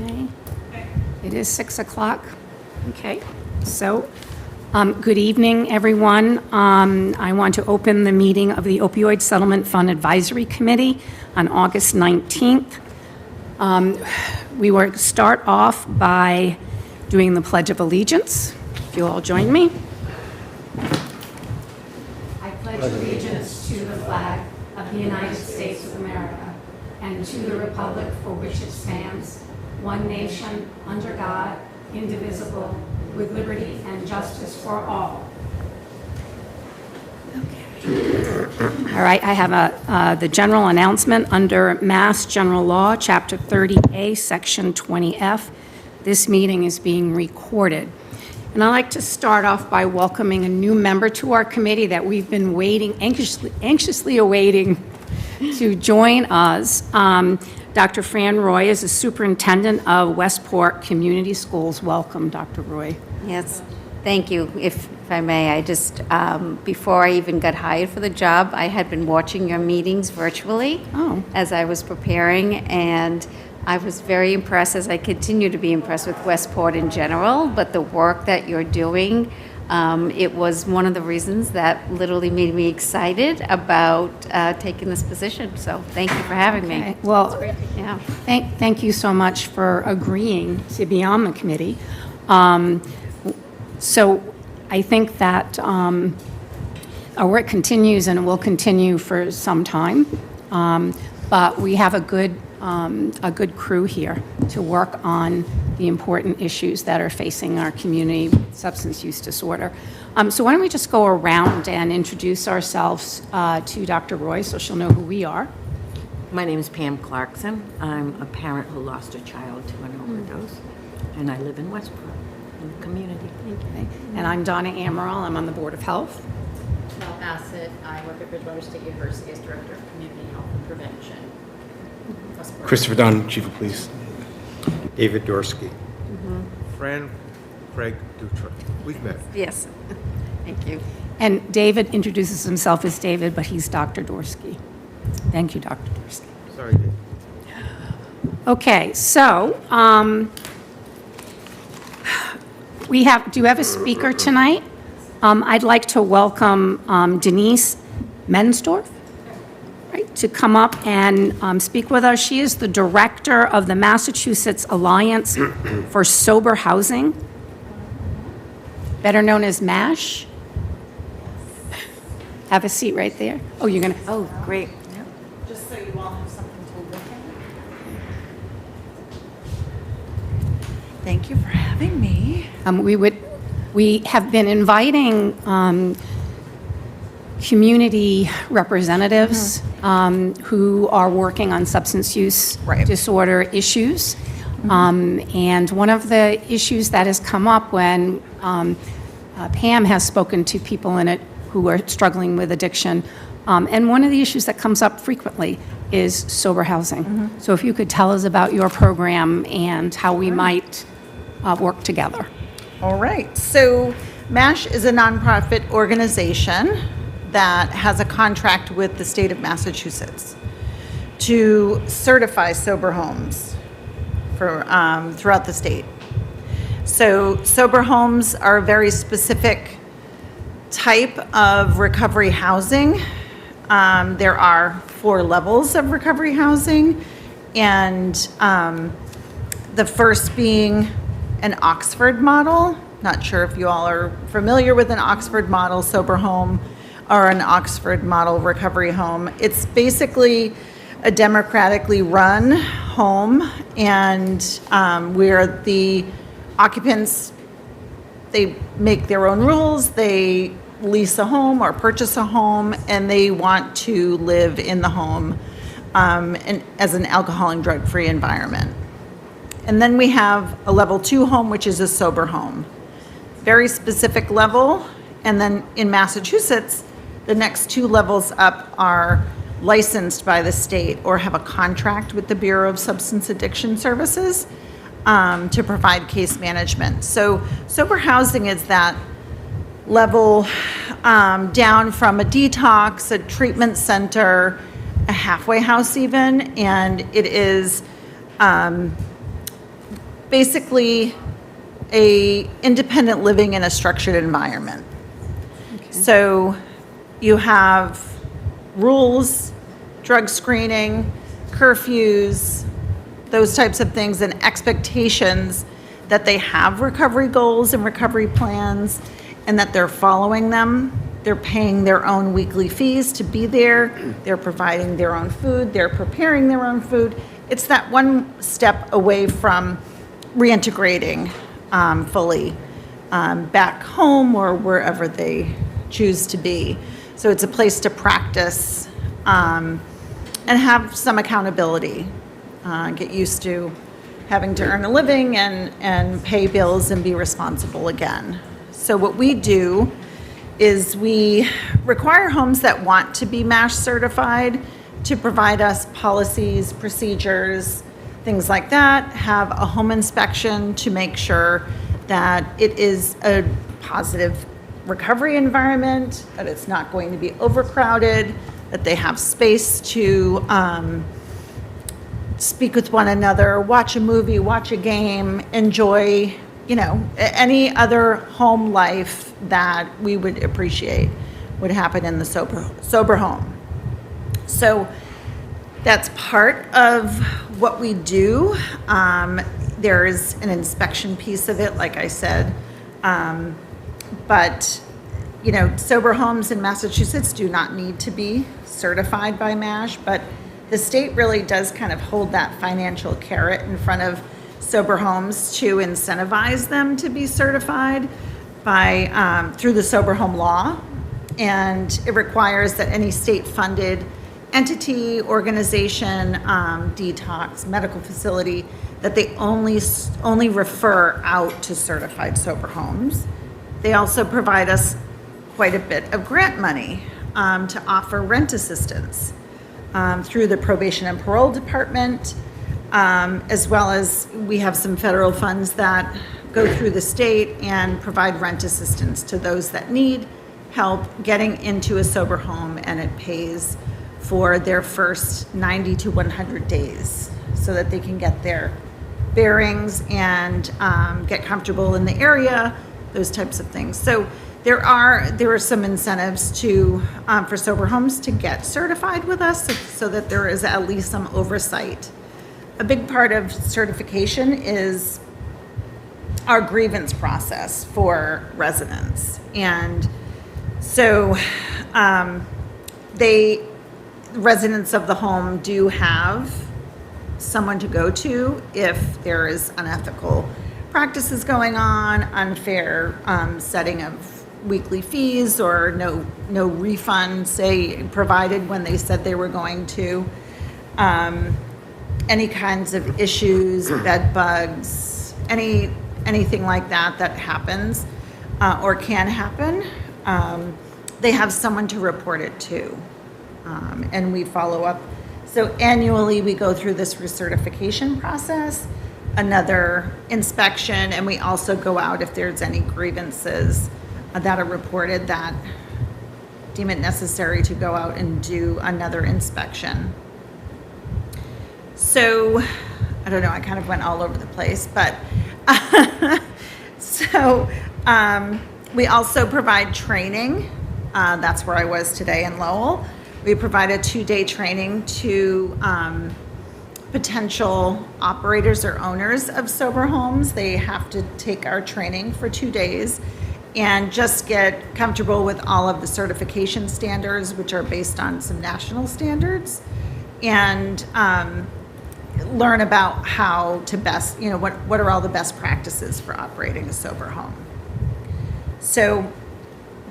Okay. It is 6 o'clock. Okay. So, good evening, everyone. I want to open the meeting of the Opioid Settlement Fund Advisory Committee on August 19th. We will start off by doing the Pledge of Allegiance. If you all join me. I pledge allegiance to the flag of the United States of America and to the republic for which it stands, one nation, under God, indivisible, with liberty and justice for all. Okay. All right, I have the general announcement under Mass General Law, Chapter 30A, Section 20F. This meeting is being recorded. And I'd like to start off by welcoming a new member to our committee that we've been anxiously awaiting to join us. Dr. Fran Roy is the superintendent of Westport Community Schools. Welcome, Dr. Roy. Yes, thank you. If I may, I just, before I even got hired for the job, I had been watching your meetings virtually as I was preparing, and I was very impressed, as I continue to be impressed with Westport in general, but the work that you're doing, it was one of the reasons that literally made me excited about taking this position. So thank you for having me. Well, yeah. Thank you so much for agreeing to be on the committee. So I think that our work continues and it will continue for some time, but we have a good crew here to work on the important issues that are facing our community with substance use disorder. So why don't we just go around and introduce ourselves to Dr. Roy so she'll know who we are. My name is Pam Clarkson. I'm a parent who lost a child to an overdose, and I live in Westport, in the community. Okay. And I'm Donna Amaral. I'm on the Board of Health. Mel Bassett. I work at Bridgewater State University as Director of Community Health and Prevention. Christopher Dunn, Chief of Police. David Dorsky. Fran Craig Dutra. We've met. Yes, thank you. And David introduces himself as David, but he's Dr. Dorsky. Thank you, Dr. Dorsky. Sorry, Dave. Okay, so do you have a speaker tonight? I'd like to welcome Denise Mensdorf, right, to come up and speak with us. She is the director of the Massachusetts Alliance for Sober Housing, better known as MASH. Have a seat right there. Oh, you're going to, Oh, great. Just so you all have something to look at. Thank you for having me. we have been inviting community representatives who are working on substance use disorder issues. And one of the issues that has come up when Pam has spoken to people in it who are struggling with addiction, and one of the issues that comes up frequently is sober housing. So if you could tell us about your program and how we might work together. All right. So MASH is a nonprofit organization that has a contract with the state of Massachusetts to certify sober homes for throughout the state. So sober homes are a very specific type of recovery housing. There are 4 levels of recovery housing, and the first being an Oxford model. Not sure if you all are familiar with an Oxford model sober home or an Oxford model recovery home. It's basically a democratically run home, and where the occupants, they make their own rules, they lease a home or purchase a home, and they want to live in the home as an alcohol and drug-free environment. And then we have a level 2 home, which is a sober home. Very specific level. And then in Massachusetts, the next 2 levels up are licensed by the state or have a contract with the Bureau of Substance Addiction Services to provide case management. So sober housing is that level down from a detox, a treatment center, a halfway house even, and it is basically a independent living in a structured environment. So you have rules, drug screening, curfews, those types of things, and expectations that they have recovery goals and recovery plans and that they're following them. They're paying their own weekly fees to be there. They're providing their own food. They're preparing their own food. It's that one step away from reintegrating fully back home or wherever they choose to be. So it's a place to practice and have some accountability. Get used to having to earn a living and pay bills and be responsible again. So what we do is we require homes that want to be MASH certified to provide us policies, procedures, things like that, have a home inspection to make sure that it is a positive recovery environment, that it's not going to be overcrowded, that they have space to speak with one another, watch a movie, watch a game, enjoy, any other home life that we would appreciate would happen in the sober home. So that's part of what we do. There's an inspection piece of it, like I said. But, sober homes in Massachusetts do not need to be certified by MASH, but the state really does kind of hold that financial carrot in front of sober homes to incentivize them to be certified by through the sober home law. And it requires that any state-funded entity, organization, detox, medical facility, that they only refer out to certified sober homes. They also provide us quite a bit of grant money to offer rent assistance through the probation and parole department, as well as we have some federal funds that go through the state and provide rent assistance to those that need help getting into a sober home, and it pays for their first 90 to 100 days so that they can get their bearings and get comfortable in the area, those types of things. So there are some incentives for sober homes to get certified with us so that there is at least some oversight. A big part of certification is our grievance process for residents. And so residents of the home do have someone to go to if there is unethical practices going on, unfair setting of weekly fees, or no refund, say, provided when they said they were going to. Any kinds of issues, bed bugs, anything like that happens or can happen, they have someone to report it to. And we follow up. So annually, we go through this recertification process, another inspection, and we also go out if there's any grievances that are reported that deem it necessary to go out and do another inspection. So, I don't know, I kind of went all over the place, but we also provide training. That's where I was today in Lowell. We provide a 2-day training to potential operators or owners of sober homes. They have to take our training for 2 days and just get comfortable with all of the certification standards, which are based on some national standards, and learn about how to best, what are all the best practices for operating a sober home. So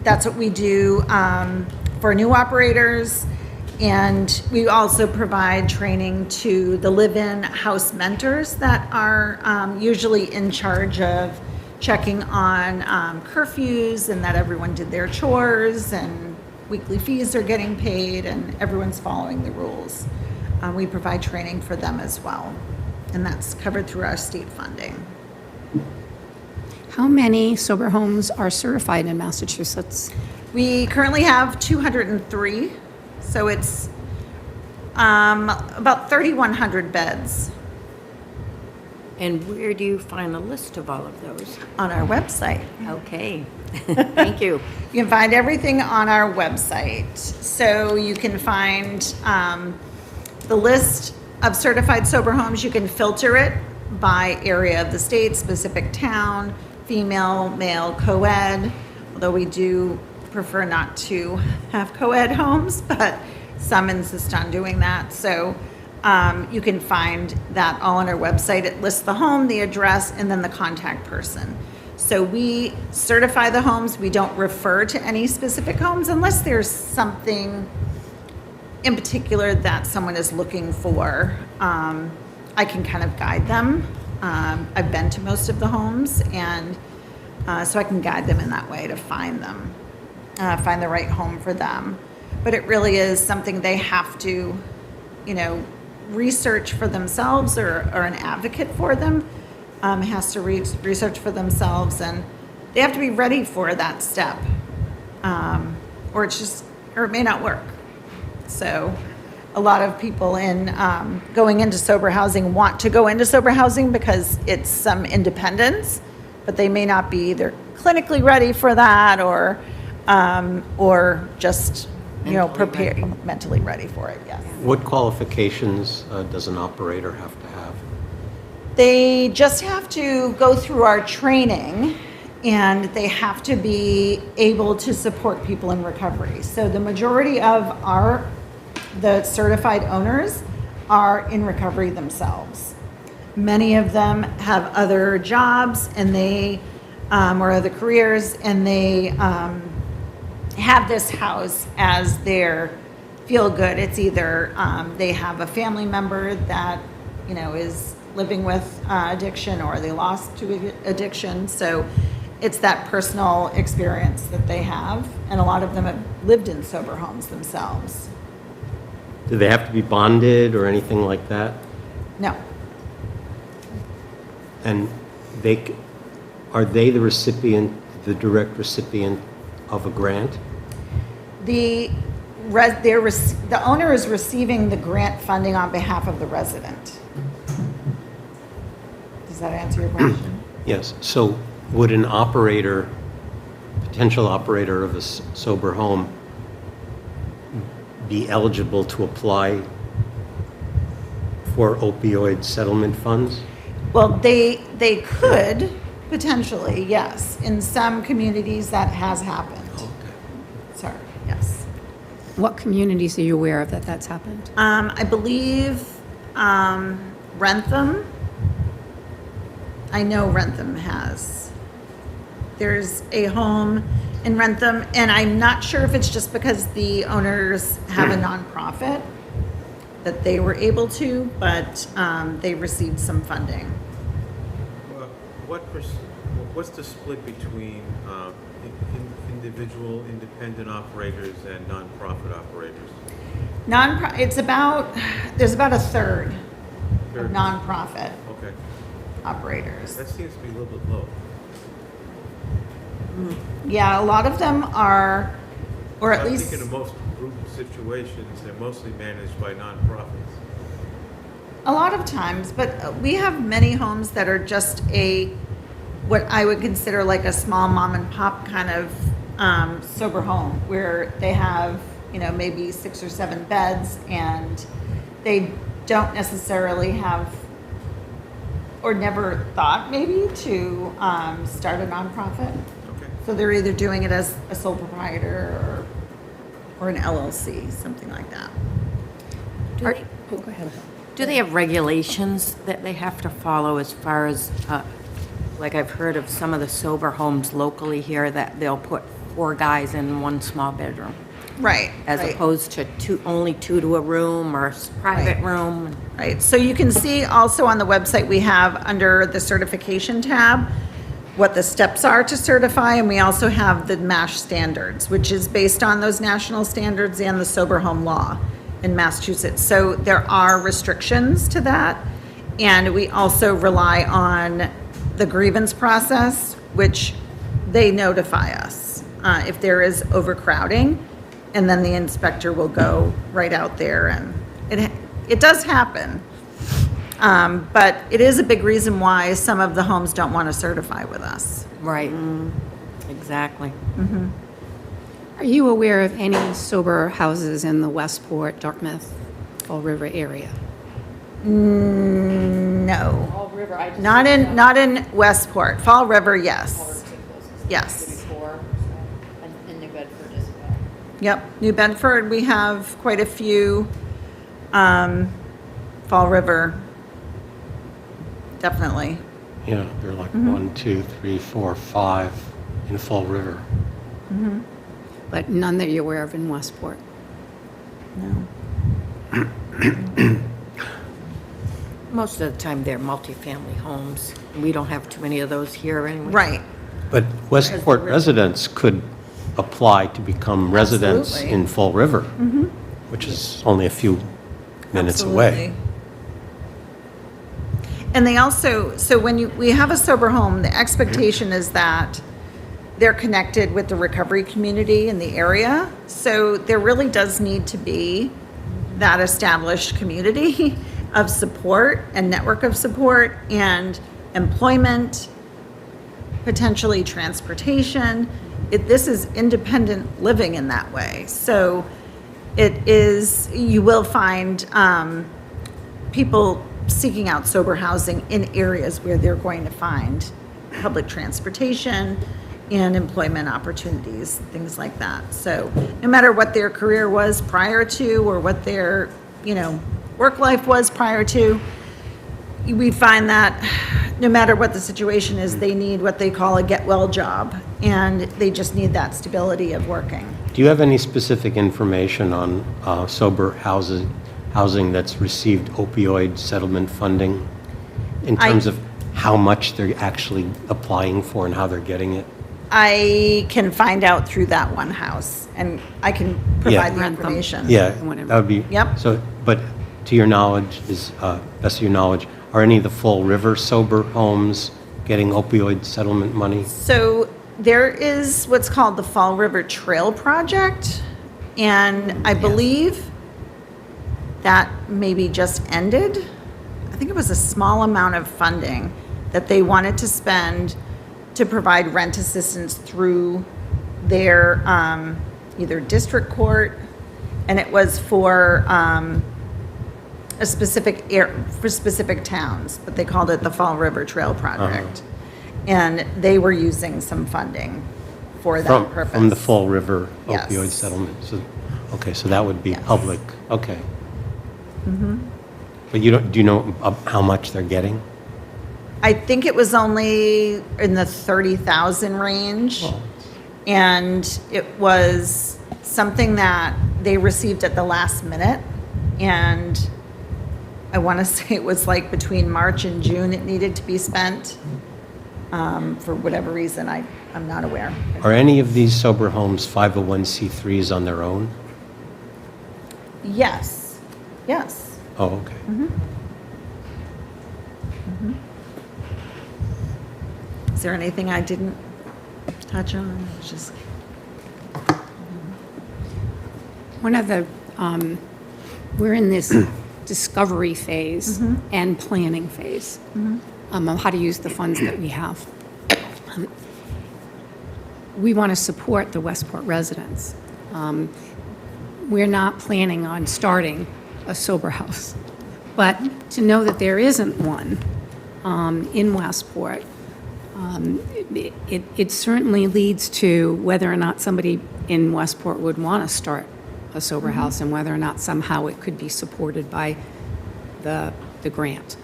that's what we do for new operators. And we also provide training to the live-in house mentors that are usually in charge of checking on curfews and that everyone did their chores and weekly fees are getting paid and everyone's following the rules. We provide training for them as well, and that's covered through our state funding. How many sober homes are certified in Massachusetts? We currently have 203, so it's about 3,100 beds. And where do you find a list of all of those? On our website. Okay, thank you. You can find everything on our website. So you can find the list of certified sober homes. You can filter it by area of the state, specific town, female, male, co-ed, although we do prefer not to have co-ed homes, but some insist on doing that. So you can find that all on our website. It lists the home, the address, and then the contact person. So we certify the homes. We don't refer to any specific homes unless there's something in particular that someone is looking for. I can kind of guide them. I've been to most of the homes, and so I can guide them in that way to find them, find the right home for them. But it really is something they have to, research for themselves, or an advocate for them has to research for themselves, and they have to be ready for that step, or it may not work. So a lot of people in going into sober housing want to go into sober housing because it's some independence, but they may not be either clinically ready for that, or just prepared, mentally ready for it. Yes. What qualifications does an operator have to have? They just have to go through our training, and they have to be able to support people in recovery. So the majority of the certified owners are in recovery themselves. Many of them have other jobs, and they or other careers, and they have this house as their feel good. It's either they have a family member that is living with addiction, or they lost to addiction. So it's that personal experience that they have, and a lot of them have lived in sober homes themselves. Do they have to be bonded or anything like that? No. And are they the recipient, the direct recipient of a grant? The owner is receiving the grant funding on behalf of the resident. Does that answer your question? Yes. So would an operator, potential operator of a sober home, be eligible to apply for opioid settlement funds? Well, they could potentially, yes. In some communities, that has happened. Okay. Sorry, yes. What communities are you aware of that's happened? I believe Rentham. I know Rentham has. There's a home in Rentham, and I'm not sure if it's just because the owners have a nonprofit that they were able to, but they received some funding. What's the split between individual independent operators and nonprofit operators? There's about a third of Third. nonprofit Okay, operators. that seems to be a little bit low. Yeah, a lot of them are, or at I least. think in most group situations, they're mostly managed by nonprofits. A lot of times, but we have many homes that are just what I would consider like a small mom and pop kind of sober home, where they have, maybe 6 or 7 beds, and they don't necessarily have, or never thought maybe to start a nonprofit. Okay. So they're either doing it as a sole proprietor or an LLC, something like that. Go ahead. Do they have regulations that they have to follow as far as, like I've heard of some of the sober homes locally here that they'll put 4 guys in one small bedroom, Right. as right. opposed to only 2 to a room or a private Right. room? Right, so you can see also on the website, we have under the certification tab, what the steps are to certify, and we also have the MASH standards, which is based on those national standards and the sober home law in Massachusetts. So there are restrictions to that, and we also rely on the grievance process, which they notify us if there is overcrowding, and then the inspector will go right out there, and it does happen. But it is a big reason why some of the homes don't want to certify with us. Right. Exactly. Are you aware of any sober houses in the Westport, Dartmouth, Fall River area? No, Fall River, I just. not in Westport. Fall River, yes. Fall River's the closest. Yes. Before, so, and New Bedford as well. Yep, New Bedford, we have quite a few. Fall River, definitely. Yeah, there are like 1, 2, 3, 4, 5 in Fall River. But none that you're aware of in Westport? No. Most of the time, they're multifamily homes. We don't have too many of those here anyway. Right. But Westport residents could apply to become residents Absolutely. in Fall River, which is only a few minutes away. Absolutely. And they also, so when we have a sober home, the expectation is that they're connected with the recovery community in the area. So there really does need to be that established community of support and network of support and employment, potentially transportation. This is independent living in that way. So it is, you will find people seeking out sober housing in areas where they're going to find public transportation and employment opportunities, things like that. So no matter what their career was prior to or what their, work life was prior to, we find that no matter what the situation is, they need what they call a get-well job, and they just need that stability of working. Do you have any specific information on sober housing that's received opioid settlement funding in terms of how much they're actually applying for and how they're getting it? I can find out through that one house, and I can provide the Rent them. information. Yeah, Whatever. that would be. Yep. So, but to your knowledge, best of your knowledge, are any of the Fall River sober homes getting opioid settlement money? So there is what's called the Fall River Trail Project, and I believe that maybe just ended. I think it was a small amount of funding that they wanted to spend to provide rent assistance through their either district court, and it was for a specific for specific towns, but they called it the Fall River Trail Project. And they were using some funding for that purpose. From the Fall River Yes. opioid settlement? So, okay, so that would be Yes. public, okay. But do you know how much they're getting? I think it was only in the 30,000 range. Well, And it was something that they received at the last minute. And I want to say it was like between March and June it needed to be spent. For whatever reason, I'm not aware. Are any of these sober homes 501c3s on their own? Yes, yes. Oh, okay. Is there anything I didn't touch on? It's just, One of the, we're in this discovery phase and planning phase of how to use the funds that we have. We want to support the Westport residents. We're not planning on starting a sober house, but to know that there isn't one in Westport, it certainly leads to whether or not somebody in Westport would want to start a sober house and whether or not somehow it could be supported by the grant.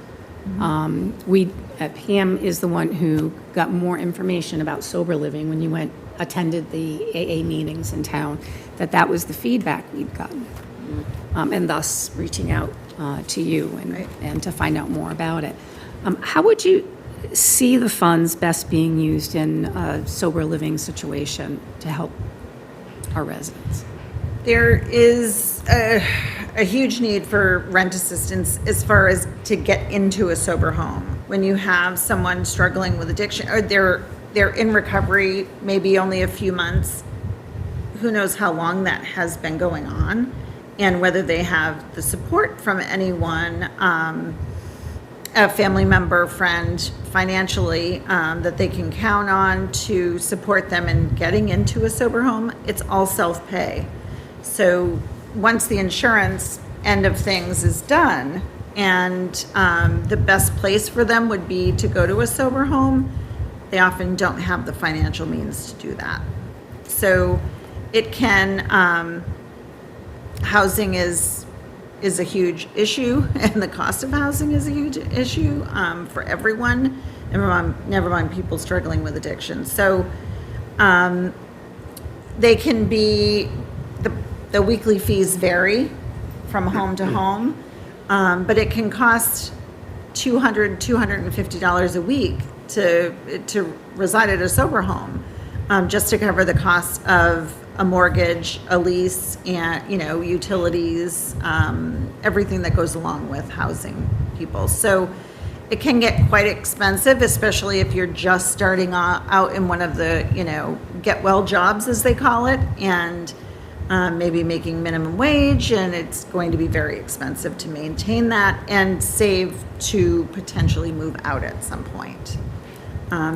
Pam is the one who got more information about sober living when you attended the AA meetings in town, that was the feedback we'd gotten. And thus reaching out to you and to find out more about it. How would you see the funds best being used in a sober living situation to help our residents? there is a huge need for rent assistance as far as to get into a sober home. When you have someone struggling with addiction, or they're in recovery maybe only a few months, who knows how long that has been going on, and whether they have the support from anyone a family member, friend financially that they can count on to support them in getting into a sober home, it's all self-pay. So once the insurance end of things is done, and the best place for them would be to go to a sober home, they often don't have the financial means to do that. So it can, housing is a huge issue, and the cost of housing is a huge issue for everyone, never mind people struggling with addiction. So they can be, the weekly fees vary from home to home, but it can cost $250 a week to reside at a sober home, just to cover the cost of a mortgage, a lease, and, utilities, everything that goes along with housing people. So it can get quite expensive, especially if you're just starting out in one of the, get well jobs, as they call it, and maybe making minimum wage, and it's going to be very expensive to maintain that and save to potentially move out at some point.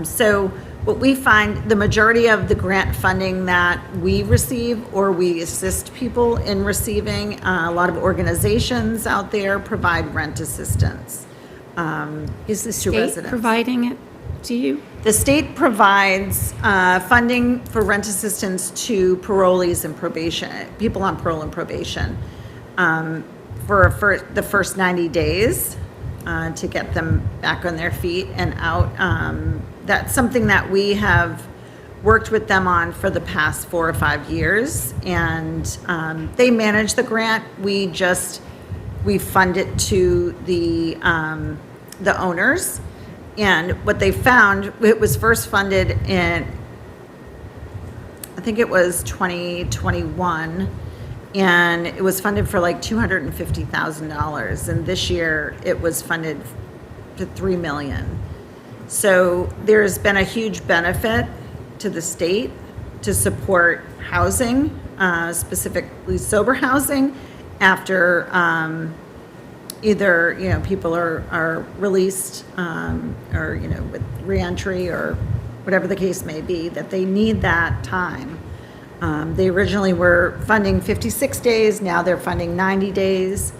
So what we find, the majority of the grant funding that we receive or we assist people in receiving, a lot of organizations out there provide rent assistance. Is the to state residents. providing it to you? The state provides funding for rent assistance to parolees and probation, people on parole and probation, for the first 90 days to get them back on their feet and out. That's something that we have worked with them on for the past 4 or 5 years, and they manage the grant. We fund it to the owners. And what they found, it was first funded in, I think it was 2021, and it was funded for like $250,000. And this year it was funded to $3 million. So there's been a huge benefit to the state to support housing, specifically sober housing, after either, people are released or, with reentry or whatever the case may be, that they need that time. They originally were funding 56 days, now they're funding 90 days.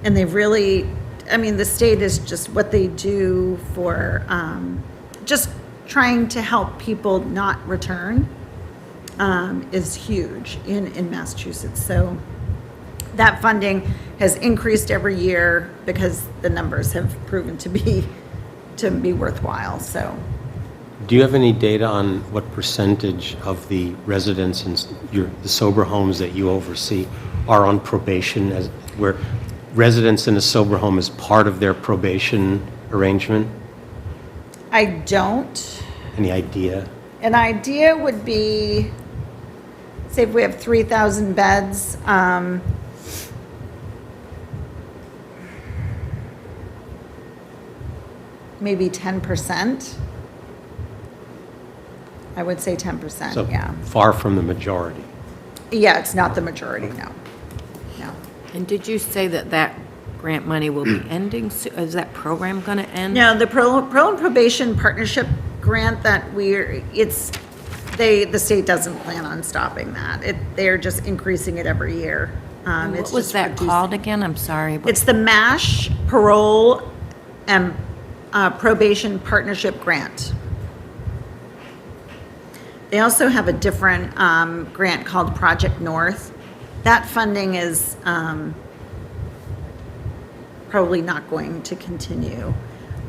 And they've really, the state is just what they do for just trying to help people not return is huge in Massachusetts. So that funding has increased every year because the numbers have proven to be worthwhile. So, Do you have any data on what percentage of the residents in the sober homes that you oversee are on probation, where residents in a sober home is part of their probation arrangement? I don't. Any idea? An idea would be, say if we have 3,000 beds, maybe 10%. I would say 10%, So yeah. far from the majority. Yeah, it's not the majority, no. No. And did you say that grant money will be ending? Is that program going to end? No, the Parole and Probation Partnership Grant that the state doesn't plan on stopping that. They're just increasing it every year. What was that called again? I'm sorry. It's the MASH Parole and Probation Partnership Grant. They also have a different grant called Project North. That funding is probably not going to continue.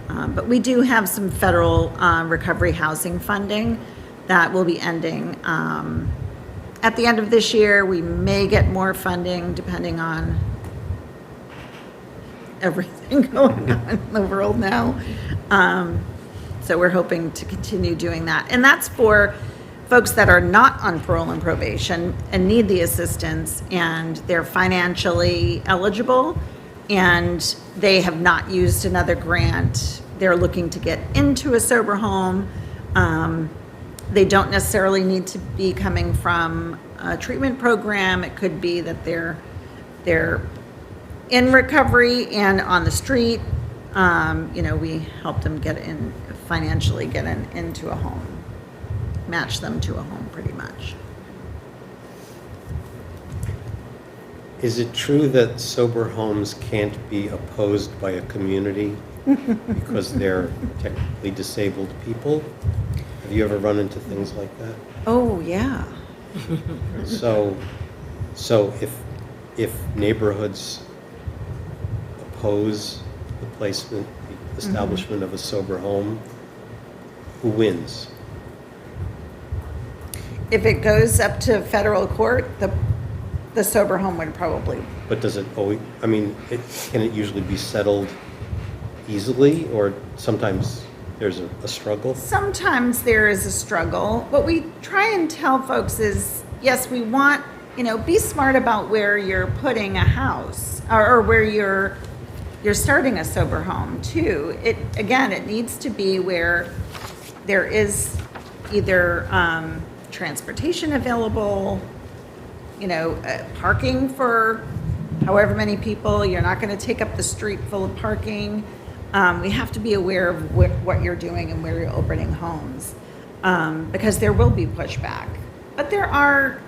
But we do have some federal recovery housing funding that will be ending at the end of this year. We may get more funding depending on everything going on in the world now. So we're hoping to continue doing that. And that's for folks that are not on parole and probation and need the assistance, and they're financially eligible and they have not used another grant. They're looking to get into a sober home. They don't necessarily need to be coming from a treatment program. It could be that they're in recovery and on the street, We help them financially get into a home, match them to a home pretty much. Is it true that sober homes can't be opposed by a community because they're technically disabled people? Have you ever run into things like that? Oh, yeah. So if neighborhoods oppose the placement, the establishment of a sober home, who wins? If it goes up to federal court, the sober home would probably, But does it always, I mean, can it usually be settled easily, or sometimes there's a struggle? sometimes there is a struggle. What we try and tell folks is, yes, we want, be smart about where you're putting a house or where you're starting a sober home too. It needs to be where there is either transportation available, parking for however many people. You're not going to take up the street full of parking. We have to be aware of what you're doing and where you're opening homes, because there will be pushback. But there are,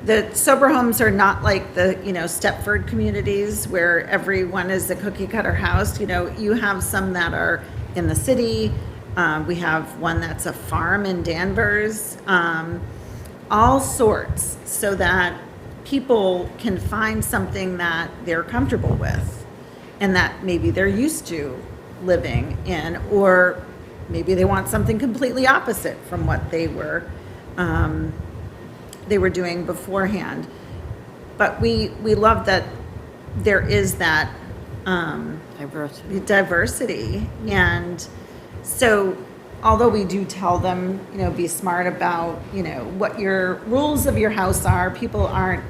the sober homes are not like the, Stepford communities where everyone is a cookie cutter house. You have some that are in the city. We have one that's a farm in Danvers. All sorts, so that people can find something that they're comfortable with and that maybe they're used to living in, or maybe they want something completely opposite from what they were doing beforehand. But we love that there is that diversity. And so although we do tell them, be smart about, what your rules of your house are, people aren't,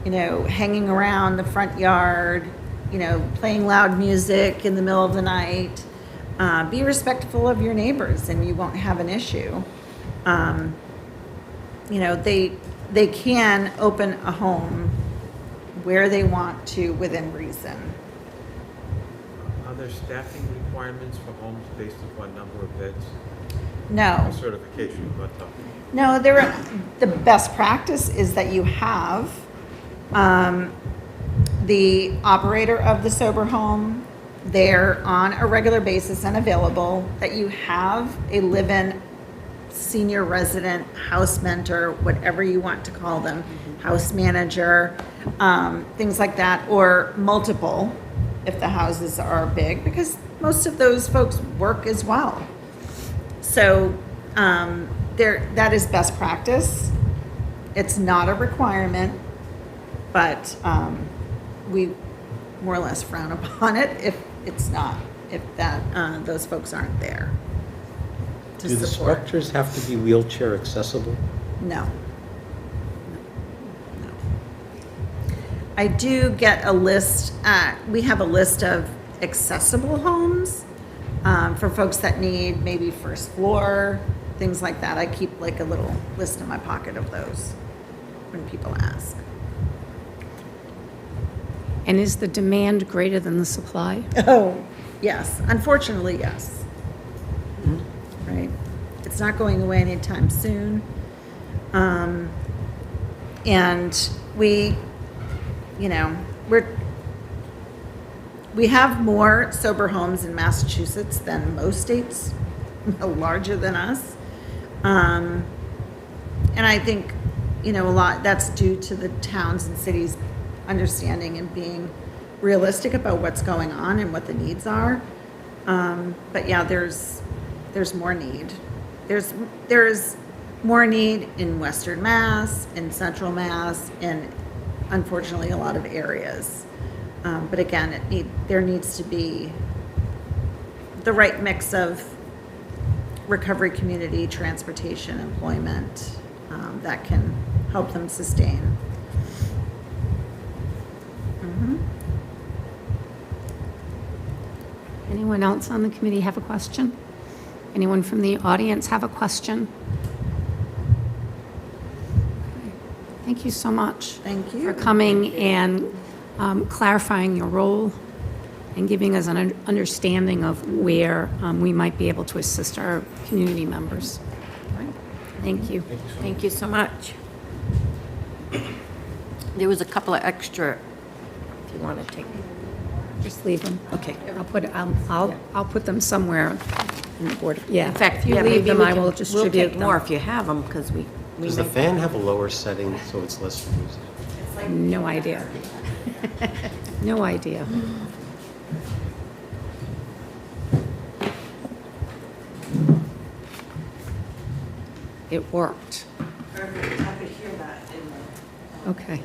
hanging around the front yard, playing loud music in the middle of the night. Be respectful of your neighbors and you won't have an issue. They can open a home where they want to within reason. Are there staffing requirements for homes based upon number of beds? No. Or certification, I'm not talking. No, the best practice is that you have the operator of the sober home there on a regular basis and available, that you have a live-in senior resident, house mentor, whatever you want to call them, house manager, things like that, or multiple if the houses are big, because most of those folks work as well. So that is best practice. It's not a requirement, but we more or less frown upon it if those folks aren't there to Do the support. structures have to be wheelchair accessible? No. I do get a list, we have a list of accessible homes for folks that need maybe first floor, things like that. I keep like a little list in my pocket of those when people ask. And is the demand greater than the supply? Oh, yes. Unfortunately, yes. Right. It's not going away anytime soon. And we have more sober homes in Massachusetts than most states, larger than us. And I think, a lot, that's due to the towns and cities understanding and being realistic about what's going on and what the needs are. But yeah, there's more need. There's more need in Western Mass, in Central Mass, and unfortunately a lot of areas. But again, there needs to be the right mix of recovery community, transportation, employment that can help them sustain. Anyone else on the committee have a question? Anyone from the audience have a question? Thank you so much. Thank you. For coming and clarifying your role and giving us an understanding of where we might be able to assist our community members. All right. Thank you. Thank you so much. There was a couple of extra, if you want to take. Just leave them. Okay. I'll put them somewhere in the board. Yeah. In fact, if you yeah, leave maybe them, we I will we'll distribute take them. more if you have them, because we Does the may. fan have a lower setting so it's less used? No idea. No idea. It worked. Okay.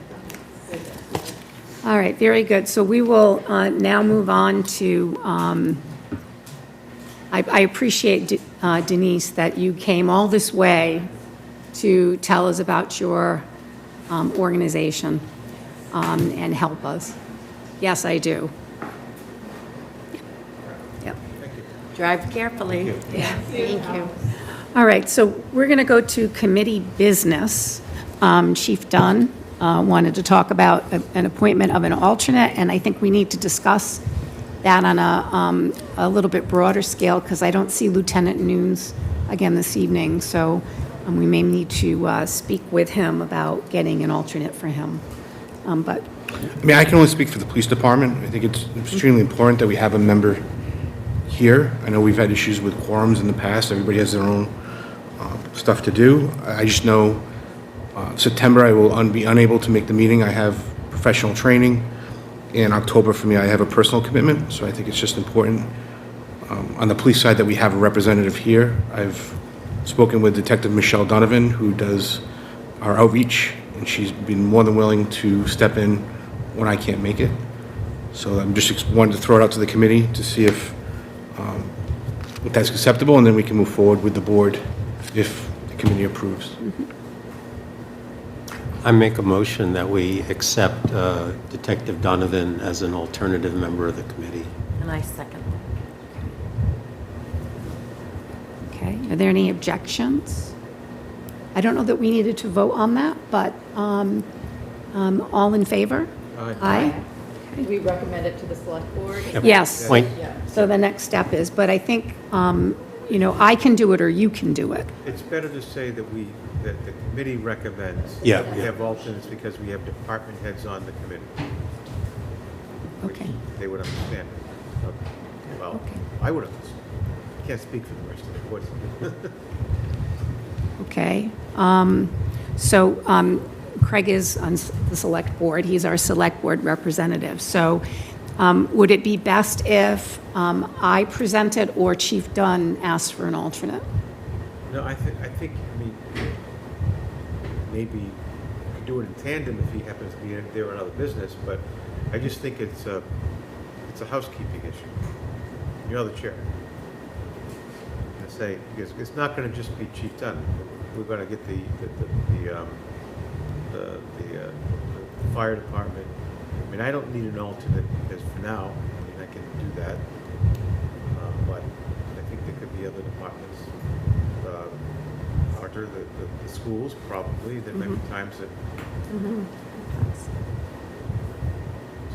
All right, very good. So we will now move on to, I appreciate, Denise, that you came all this way to tell us about your organization and help us. Yes, I do. Yep. Drive carefully. Yeah. Thank you. All right, so we're going to go to committee business. Chief Dunn wanted to talk about an appointment of an alternate, and I think we need to discuss that on a little bit broader scale, because I don't see Lieutenant Nunes again this evening, so we may need to speak with him about getting an alternate for him. But I mean, I can only speak for the police department. I think it's extremely important that we have a member here. I know we've had issues with quorums in the past. Everybody has their own stuff to do. I just know September I will be unable to make the meeting. I have professional training. In October, for me, I have a personal commitment, so I think it's just important on the police side that we have a representative here. I've spoken with Detective Michelle Donovan, who does our outreach, and she's been more than willing to step in when I can't make it. So I'm just wanted to throw it out to the committee to see if that's acceptable, and then we can move forward with the board if the committee approves. I make a motion that we accept Detective Donovan as an alternative member of the committee. And I second. okay, are there any objections? I don't know that we needed to vote on that, but all in favor? Aye. We recommend it to the select board. Yes. Point. So the next step is, but I think, I can do it or you can do it. It's better to say that that the committee recommends Yeah, that we yeah. have alternates because we have department heads on the committee. Which Okay. they would understand. Okay. Well, Okay. I would understand. Can't speak for the rest of the board. Okay. Craig is on the select board. He's our select board representative. So would it be best if I presented or Chief Dunn asked for an alternate? No, I think, maybe you could do it in tandem if he happens to be there on other business, but I just think it's a housekeeping issue. You're the chair. I say, because it's not gonna just be Chief Dunn. We're gonna get the fire department. I mean, I don't need an alternate because for now, I can do that. But I think there could be other departments. Roger, the schools, probably. There may be times that.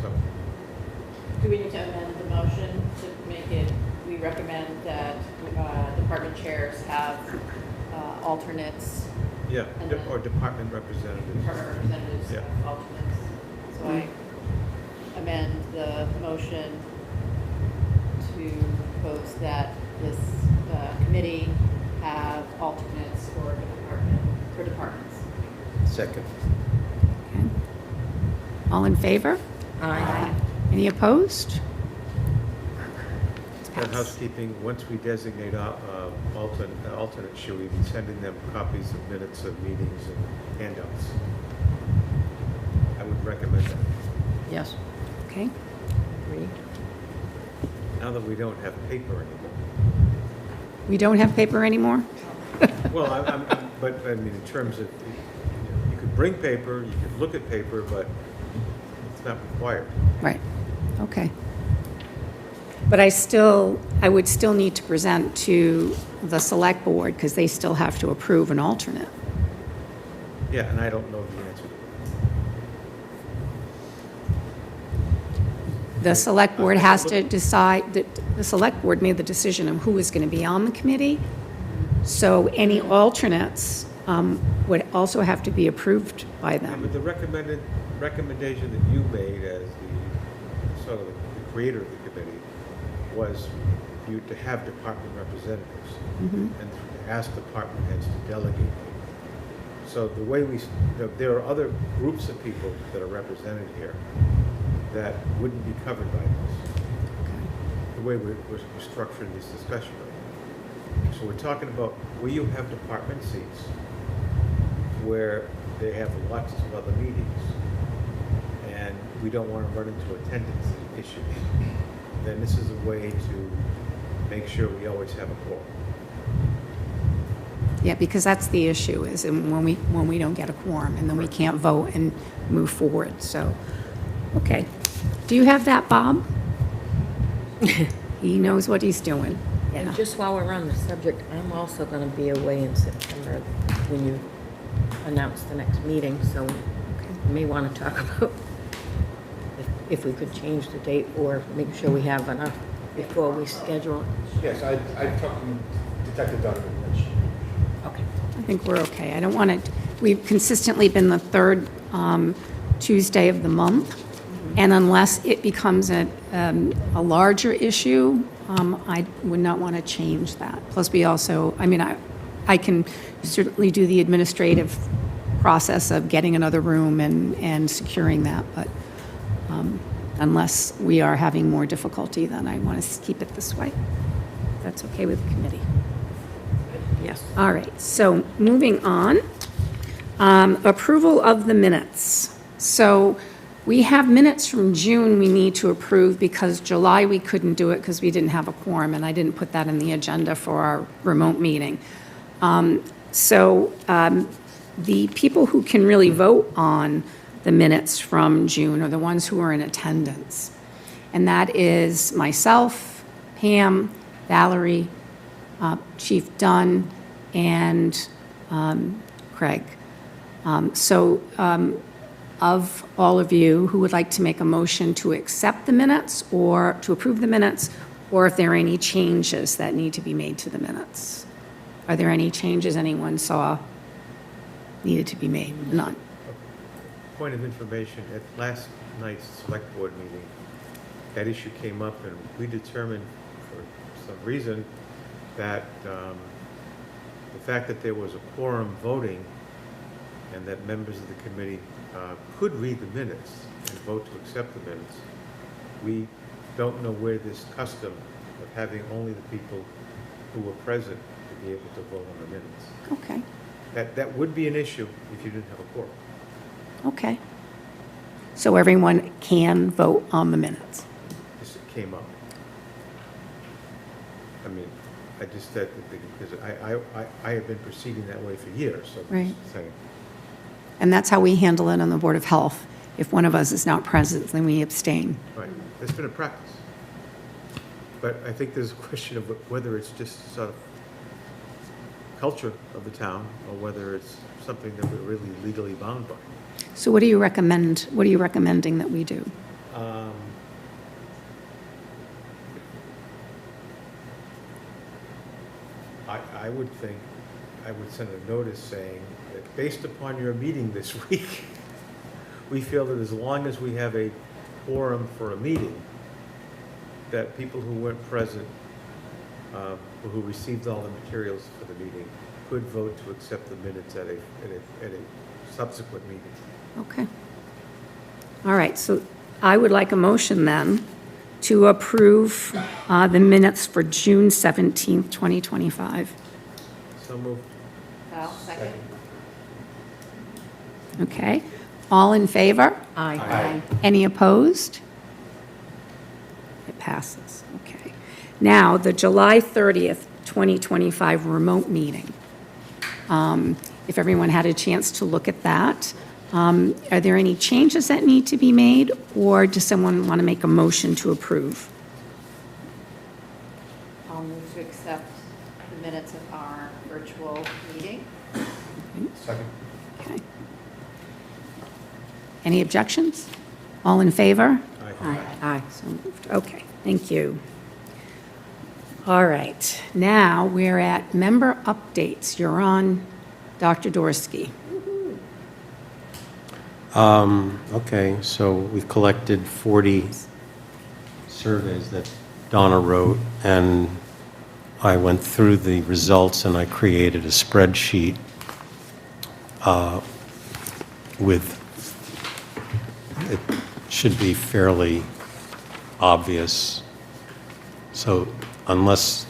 So, Do we need to amend the motion to make it, we recommend that department chairs have alternates, yeah, And then- or department representatives. department representatives Yeah. have alternates. So I amend the motion to propose that this committee have alternates for departments. Second. Okay. All in favor? Aye. Any opposed? And housekeeping, once we designate alternate, should we be sending them copies of minutes of meetings and handouts? I would recommend that. Yes. Okay. Agree. Now that we don't have paper anymore. We don't have paper anymore? Well, but I mean, in terms of, you could bring paper, you could look at paper, but it's not required. Right, okay. But I would still need to present to the select board because they still have to approve an alternate. Yeah, and I don't know the answer to the select board has to decide, the select board made the decision of who is going to be on the committee. So any alternates would also have to be approved by Yeah, them. but the recommendation that you made as the, sort of the creator of the committee was for you to have department representatives and to ask department heads to delegate. So the way there are other groups of people that are represented here that wouldn't be covered by this. The way we're structuring this discussion right now. So we're talking about where you have department seats, where they have lots of other meetings, and we don't want to run into attendance issues. Then this is a way to make sure we always have a quorum. Yeah, because that's the issue, is when we don't get a quorum, and then we can't vote and move forward, so, okay. Do you have that, Bob? He knows what he's doing. And just while we're on the subject, I'm also going to be away in September when you announce the next meeting, so you may want to talk about if we could change the date or make sure we have enough before we schedule it. Yes, I talked to Detective Donovan. Okay. I think we're okay. I don't want to, we've consistently been the third Tuesday of the month, and unless it becomes a larger issue, I would not want to change that. Plus, we also, I mean, I can certainly do the administrative process of getting another room and securing that, but unless we are having more difficulty, then I want to keep it this way. That's okay with the committee. Yes. All right, so moving on. Approval of the minutes. So we have minutes from June we need to approve because July we couldn't do it because we didn't have a quorum, and I didn't put that in the agenda for our remote meeting. The people who can really vote on the minutes from June are the ones who are in attendance. And that is myself, Pam, Valerie, Chief Dunn, and Craig. Of all of you who would like to make a motion to accept the minutes or to approve the minutes, or if there are any changes that need to be made to the minutes. Are there any changes anyone saw needed to be made? None. Point of information, at last night's select board meeting, that issue came up and we determined for some reason that the fact that there was a quorum voting and that members of the committee could read the minutes and vote to accept the minutes, we don't know where this custom of having only the people who were present to be able to vote on the minutes. Okay, That would be an issue if you didn't have a quorum. okay. So everyone can vote on the minutes. This came up. I mean, I just said, because I have been proceeding that way for years, so. Right. just saying. And that's how we handle it on the Board of Health. If one of us is not present, then we abstain. Right, that's been a practice. But I think there's a question of whether it's just sort of culture of the town, or whether it's something that we're really legally bound by. So what do you recommend, what are you recommending that we do? I would think, I would send a notice saying that based upon your meeting this week, we feel that as long as we have a quorum for a meeting, that people who weren't present, who received all the materials for the meeting, could vote to accept the minutes at a subsequent meeting. Okay. All right, so I would like a motion then to approve the minutes for June 17th, 2025. So moved. Val, second? Okay. All in favor? Aye. Any opposed? It passes, okay. Now, the July 30th, 2025 remote meeting. If everyone had a chance to look at that, are there any changes that need to be made, or does someone want to make a motion to approve? I'll move to accept the minutes of our virtual meeting. Second. Okay. Any objections? All in favor? Aye. Aye. So moved. Okay, thank you. All right, now we're at member updates. You're on, Dr. Dorsky. Okay, so we collected 40 surveys that Donna wrote, and I went through the results and I created a spreadsheet with, it should be fairly obvious. So unless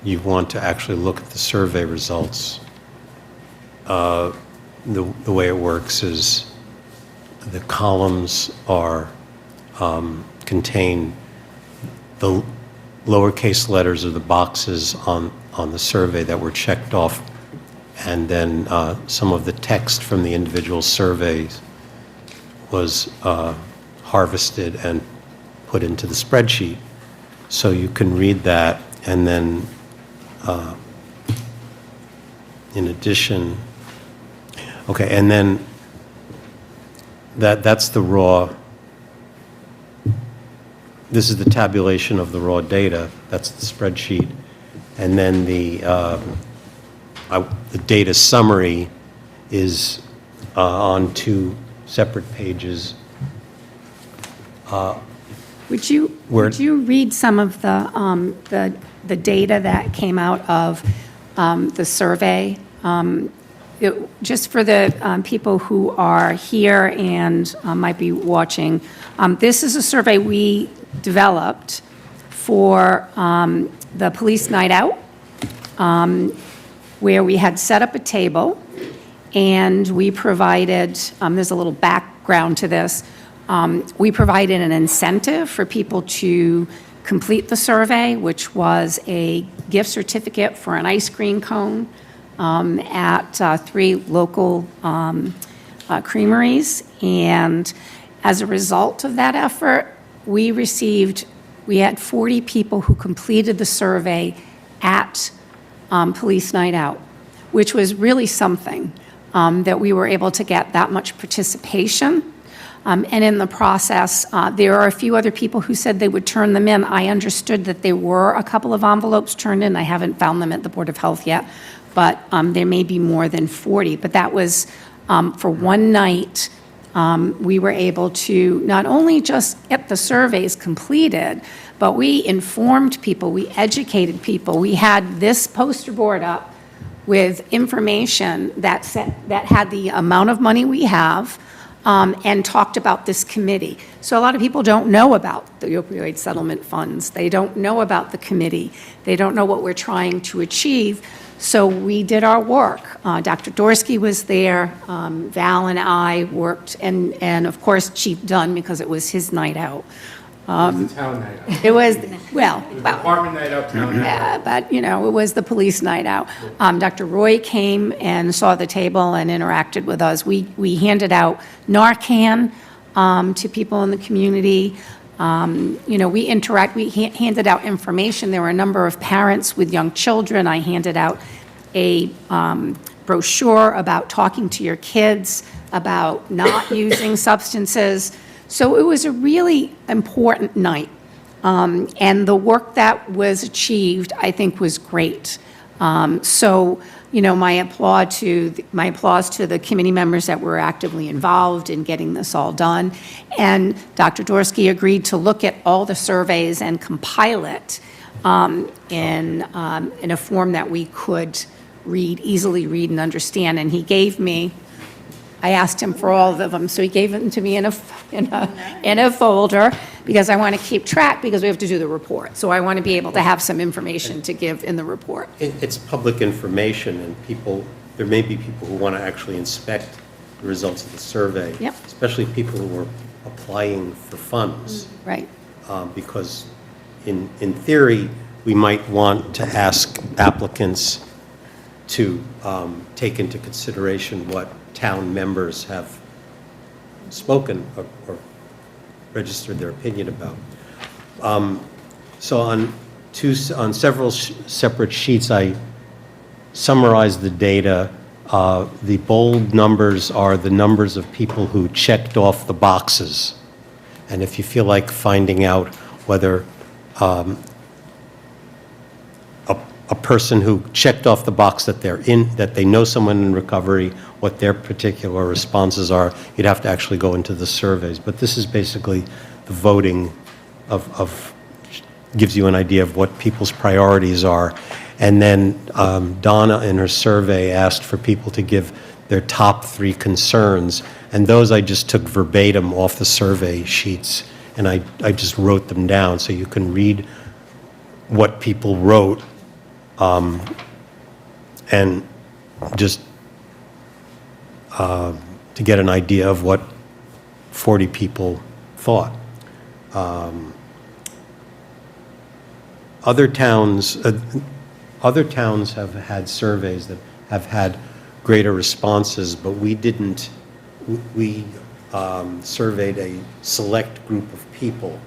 you want to actually look at the survey results, the way it works is the columns are contain the lowercase letters of the boxes on the survey that were checked off, and then some of the text from the individual surveys was harvested and put into the spreadsheet. So you can read that, and then in addition, okay, and then that's the raw, this is the tabulation of the raw data, that's the spreadsheet. And then the data summary is on 2 separate pages. Would you read some of the data that came out of the survey? Just for the people who are here and might be watching, this is a survey we developed for the police night out, where we had set up a table, and we provided, there's a little background to this, we provided an incentive for people to complete the survey, which was a gift certificate for an ice cream cone at 3 local creameries. And as a result of that effort, we had 40 people who completed the survey at Police Night Out, which was really something, that we were able to get that much participation. And in the process, there are a few other people who said they would turn them in. I understood that there were a couple of envelopes turned in. I haven't found them at the Board of Health yet, but there may be more than 40. But that was for one night. We were able to not only just get the surveys completed, but we informed people, we educated people. We had this poster board up with information that had the amount of money we have, and talked about this committee. So a lot of people don't know about the opioid settlement funds. They don't know about the committee. They don't know what we're trying to achieve. So we did our work. Dr. Dorsky was there. Val and I worked, and of course Chief Dunn, because it was his night out. It's the town night out. It was, well, Department night out, town night out. yeah, but, it was the police night out. Dr. Roy came and saw the table and interacted with us. We handed out Narcan to people in the community. We handed out information. There were a number of parents with young children. I handed out a brochure about talking to your kids about not using substances. So it was a really important night. And the work that was achieved, I think, was great. My applause to the committee members that were actively involved in getting this all done. And Dr. Dorsky agreed to look at all the surveys and compile it in a form that we could easily read and understand. And he gave me, I asked him for all of them, so he gave them to me in a folder, because I want to keep track, because we have to do the report. So I want to be able to have some information to give in the report. It's public information, and there may be people who want to actually inspect the results of the survey. Yep. Especially people who are applying for funds. Right. Because in theory, we might want to ask applicants to take into consideration what town members have spoken or registered their opinion about. So on several separate sheets, I summarized the data. The bold numbers are the numbers of people who checked off the boxes. And if you feel like finding out whether a person who checked off the box that that they know someone in recovery, what their particular responses are, you'd have to actually go into the surveys. But this is basically the voting gives you an idea of what people's priorities are. And then Donna, in her survey, asked for people to give their top 3 concerns. And those I just took verbatim off the survey sheets, and I just wrote them down so you can read what people wrote, and just to get an idea of what 40 people thought. Other towns have had surveys that have had greater responses, but we didn't. We surveyed a select group of people,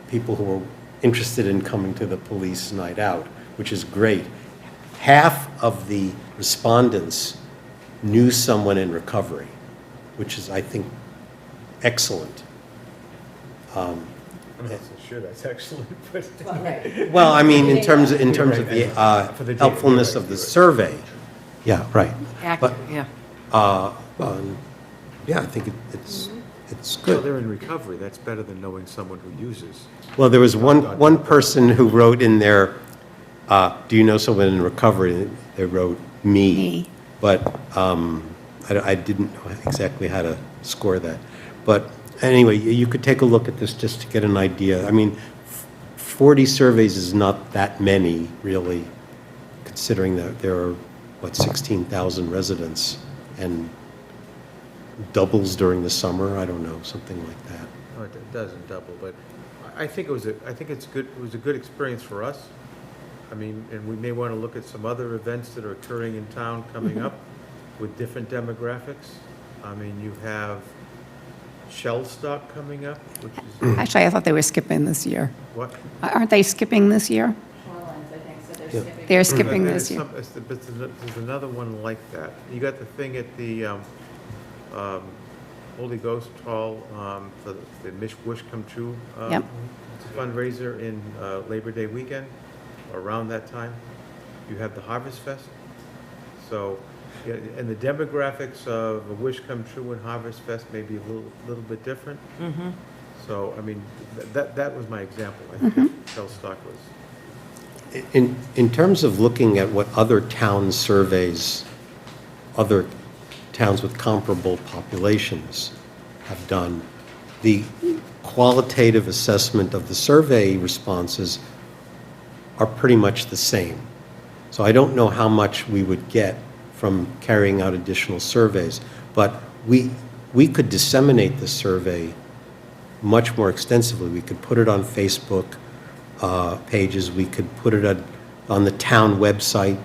people who were interested in coming to the police night out, which is great. Half of the respondents knew someone in recovery, which is, I think, excellent. I'm not so sure that's excellent, but. Well, I mean, in terms of For the the data, helpfulness you're of the right. survey. Yeah, right. Accurate, But, yeah. yeah, I think it's Well, good. they're in recovery, that's better than knowing someone who uses. Well, there was one person who wrote in there, do you know someone in recovery? They wrote me. Me. But I didn't know exactly how to score that. But anyway, you could take a look at this just to get an idea. I mean, 40 surveys is not that many, really, considering that there are, 16,000 residents, and doubles during the summer, I don't know, something like that. No, it doesn't double, but I think it's good, it was a good experience for us. I mean, and we may want to look at some other events that are occurring in town coming up with different demographics. I mean, you have Shell Stock coming up, which is, Actually, I thought they were skipping this year. what? Aren't they skipping this year? Shorelines, I think, so they're Yeah. skipping. They're skipping But this year. there's another one like that. You got the thing at the Holy Ghost Hall for the Wish Come True Yep. fundraiser in Labor Day weekend, around that time. You have the Harvest Fest. So, yeah, and the demographics of a Wish Come True and Harvest Fest may be a little bit different. So, I mean, that was my example. I think Shell Stock was. In terms of looking at what other towns surveys, other towns with comparable populations have done, the qualitative assessment of the survey responses are pretty much the same. So I don't know how much we would get from carrying out additional surveys, but we could disseminate the survey much more extensively. We could put it on Facebook pages, we could put it on the town website,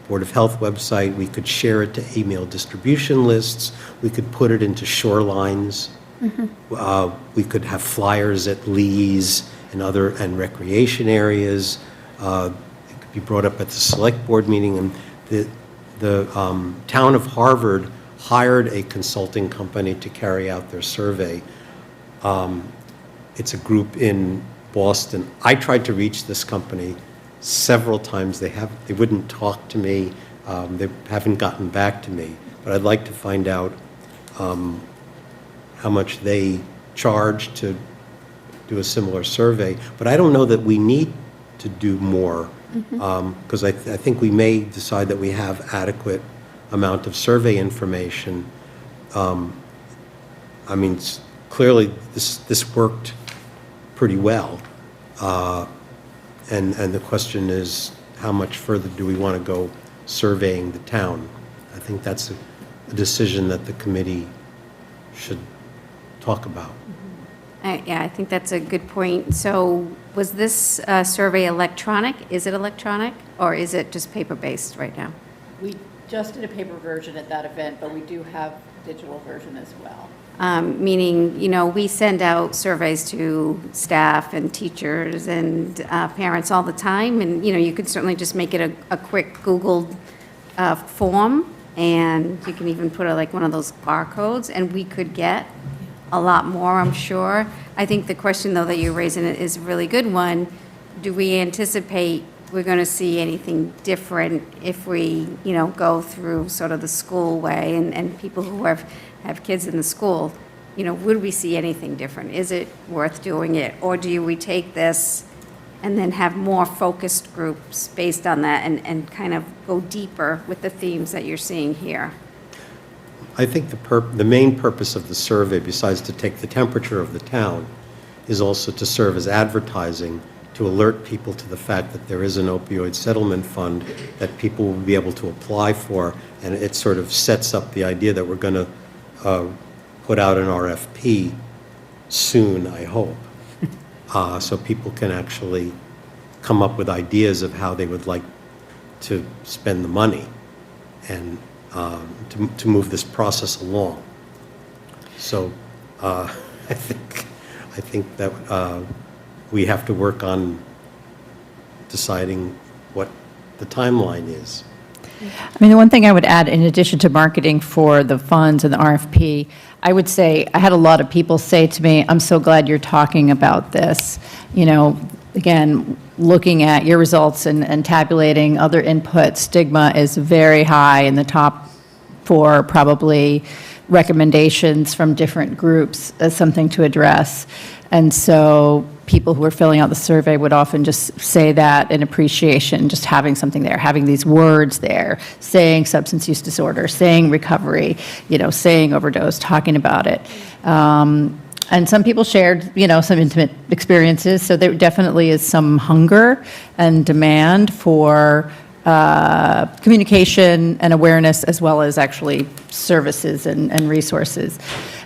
Board of Health website, we could share it to email distribution lists, we could put it into shorelines, we could have flyers at Lee's and recreation areas. It could be brought up at the select board meeting, and the town of Harvard hired a consulting company to carry out their survey. It's a group in Boston. I tried to reach this company several times. They wouldn't talk to me. They haven't gotten back to me. But I'd like to find out how much they charge to do a similar survey. But I don't know that we need to do more, because I think we may decide that we have adequate amount of survey information. I mean, clearly this worked pretty well. And the question is, how much further do we want to go surveying the town? I think that's a decision that the committee should talk about. Yeah, I think that's a good point. So was this survey electronic? Is it electronic, or is it just paper-based right now? We just did a paper version at that event, but we do have digital version as well. Meaning, we send out surveys to staff and teachers and parents all the time, and, you could certainly just make it a quick Google form, and you can even put like one of those barcodes, and we could get a lot more, I'm sure. I think the question, though, that you're raising is a really good one. Do we anticipate we're going to see anything different if we, go through sort of the school way and people who have kids in the school? Would we see anything different? Is it worth doing it? Or do we take this and then have more focused groups based on that and kind of go deeper with the themes that you're seeing here? I think the main purpose of the survey, besides to take the temperature of the town, is also to serve as advertising to alert people to the fact that there is an opioid settlement fund that people will be able to apply for, and it sort of sets up the idea that we're going to put out an RFP soon, I hope, so people can actually come up with ideas of how they would like to spend the money and to move this process along. So I think that we have to work on deciding what the timeline is. I mean, the one thing I would add, in addition to marketing for the funds and the RFP, I would say, I had a lot of people say to me, I'm so glad you're talking about this. Again, looking at your results and tabulating other inputs, stigma is very high in the top 4, probably, recommendations from different groups as something to address. And so people who are filling out the survey would often just say that in appreciation, just having something there, having these words there, saying substance use disorder, saying recovery, saying overdose, talking about it. And some people shared, some intimate experiences. So there definitely is some hunger and demand for communication and awareness, as well as actually services and resources.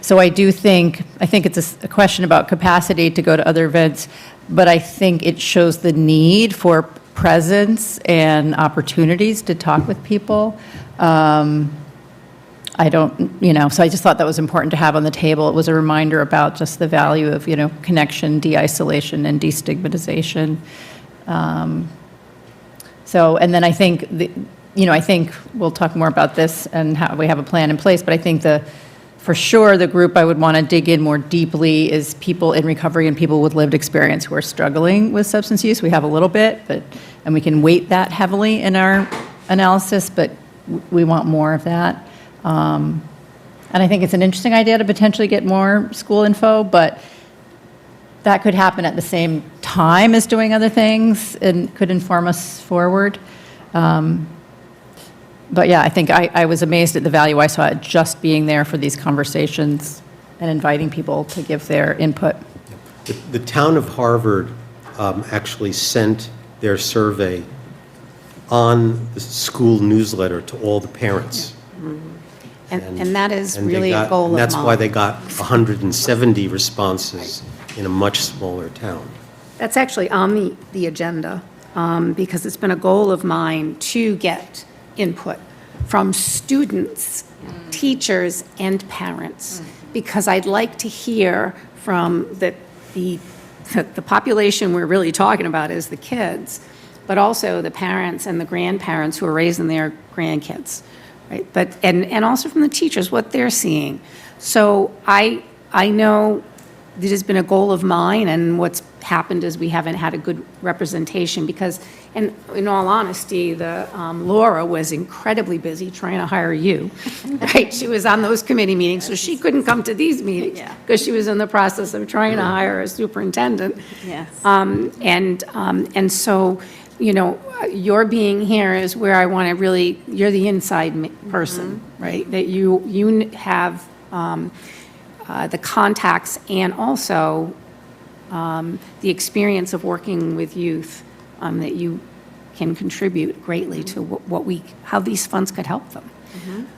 So I think it's a question about capacity to go to other events, but I think it shows the need for presence and opportunities to talk with people. So I just thought that was important to have on the table. It was a reminder about just the value of, connection, de-isolation, and destigmatization. And then I think, I think we'll talk more about this and how we have a plan in place, but I think for sure, the group I would want to dig in more deeply is people in recovery and people with lived experience who are struggling with substance use. We have a little bit, and we can weight that heavily in our analysis, but we want more of that. And I think it's an interesting idea to potentially get more school info, but that could happen at the same time as doing other things and could inform us forward. But yeah, I think I was amazed at the value I saw at just being there for these conversations and inviting people to give their input. The town of Harvard actually sent their survey on the school newsletter to all the parents. And that is really a goal of mine. And that's why they got 170 responses in a much smaller town. That's actually on the agenda, because it's been a goal of mine to get input from students, teachers, and parents, because I'd like to hear from the population we're really talking about is the kids, but also the parents and the grandparents who are raising their grandkids, right? But and also from the teachers, what they're seeing. So I know it has been a goal of mine, and what's happened is we haven't had a good representation because, and in all honesty, Laura was incredibly busy trying to hire you, right? She was on those committee meetings, so she couldn't come to these meetings because she was in the process of trying to hire a superintendent. Yes. And so, your being here is where I want to really, you're the inside person, right? That you have the contacts and also the experience of working with youth, that you can contribute greatly to how these funds could help them.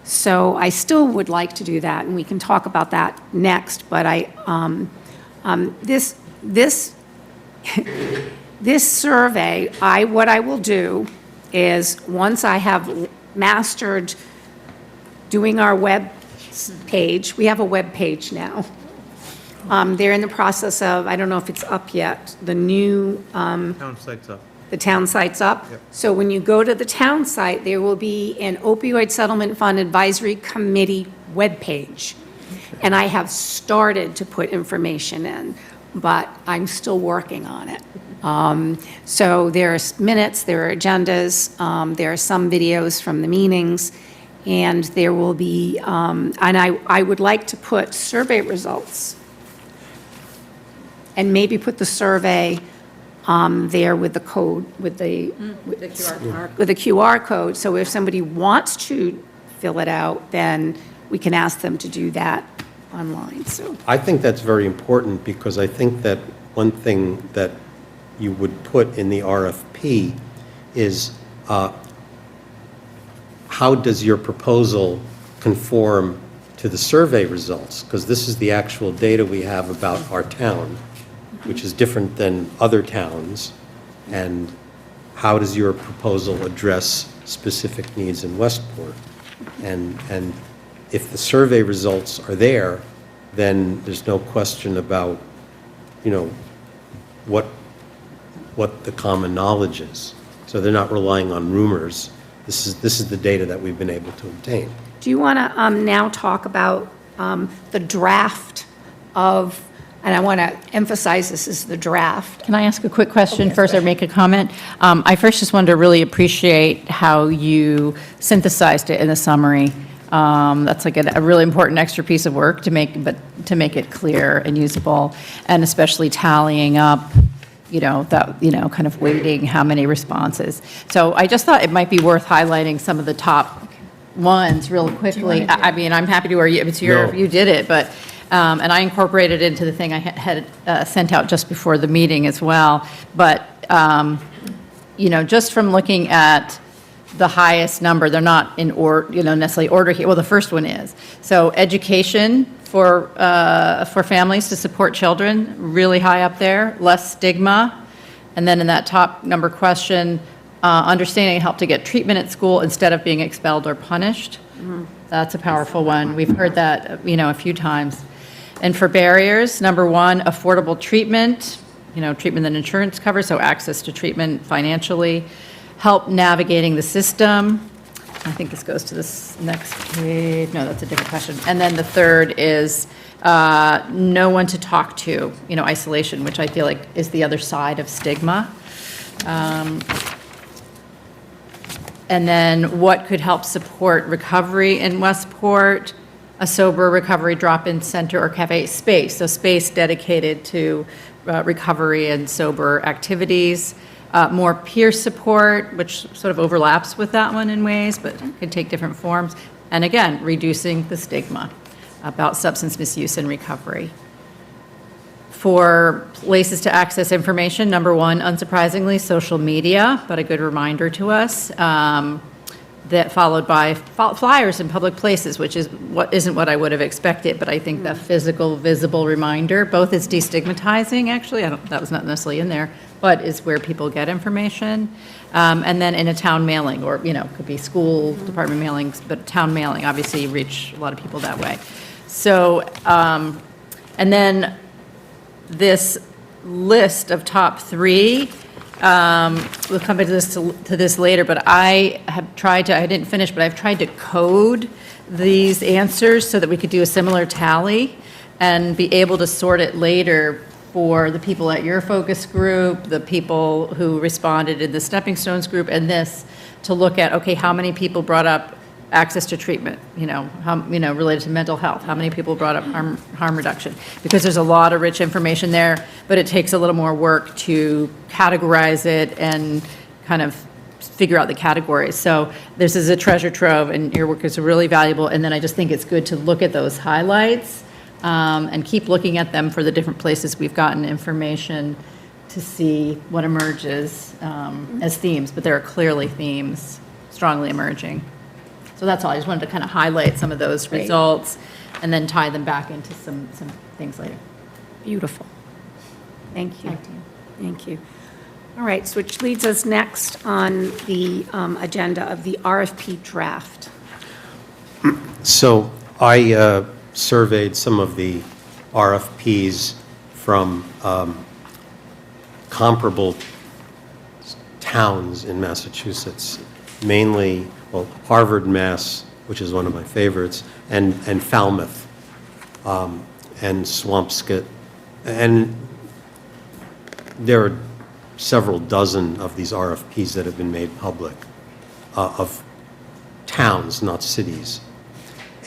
So I still would like to do that, and we can talk about that next. But this survey, what I will do is once I have mastered doing our web page, we have a web page now. They're in the process of, I don't know if it's up yet, the new Town site's up. the town site's up. Yep. So when you go to the town site, there will be an opioid settlement fund advisory committee webpage. And I have started to put information in, but I'm still working on it. So there's minutes, there are agendas, there are some videos from the meetings, and there will be, and I would like to put survey results, and maybe put the survey there with the code, with the QR code, so if somebody wants to fill it out, then we can ask them to do that online, so. I think that's very important, because I think that one thing that you would put in the RFP is, how does your proposal conform to the survey results? Because this is the actual data we have about our town, which is different than other towns. And how does your proposal address specific needs in Westport? And if the survey results are there, then there's no question about, what the common knowledge is. So they're not relying on rumors. This is the data that we've been able to obtain. Do you want to now talk about the draft of, and I want to emphasize this is the draft. Can I ask a quick question first, or make a comment? I first just wanted to really appreciate how you synthesized it in the summary. That's like a really important extra piece of work to make it clear and usable, and especially tallying up, kind of weighting how many responses. So I just thought it might be worth highlighting some of the top ones real quickly. I mean, I'm happy to, or you did it, but, and I incorporated it into the thing I had sent out just before the meeting as well. But, just from looking at the highest number, they're not in necessarily order here. Well, the first one is. So education for families to support children, really high up there, less stigma. And then in that top number question, understanding and help to get treatment at school instead of being expelled or punished. That's a powerful one. We've heard that, a few times. And for barriers, number one, affordable treatment, treatment that insurance covers, so access to treatment financially, help navigating the system. I think this goes to this next page. No, that's a different question. And then the third is no one to talk to, isolation, which I feel like is the other side of stigma. And then what could help support recovery in Westport, a sober recovery drop-in center or cafe space. So space dedicated to recovery and sober activities. More peer support, which sort of overlaps with that one in ways, but can take different forms. And again, reducing the stigma about substance misuse and recovery. For places to access information, number one, unsurprisingly, social media, but a good reminder to us. That followed by flyers in public places, which isn't what I would have expected, but I think the physical, visible reminder, both is destigmatizing, actually, that was not necessarily in there, but is where people get information. And then in a town mailing, or, could be school department mailings, but town mailing, obviously you reach a lot of people that way. So, and then this list of top three, we'll come back to this later, but I didn't finish, but I've tried to code these answers so that we could do a similar tally and be able to sort it later for the people at your focus group, the people who responded in the Stepping Stones group, and this, to look at, okay, how many people brought up access to treatment, related to mental health, how many people brought up harm reduction, because there's a lot of rich information there, but it takes a little more work to categorize it and kind of figure out the categories. So this is a treasure trove, and your work is really valuable, and then I just think it's good to look at those highlights and keep looking at them for the different places we've gotten information to see what emerges as themes, but there are clearly themes strongly emerging. So that's all. I just wanted to kind of highlight some of those results and then tie them back into some things later. Beautiful. Thank you. Thank you. All right, so which leads us next on the agenda of the RFP draft. So I surveyed some of the RFPs from comparable towns in Massachusetts, mainly, well, Harvard, Mass., which is one of my favorites, and Falmouth. and Swampscott. And there are several dozen of these RFPs that have been made public, of towns, not cities.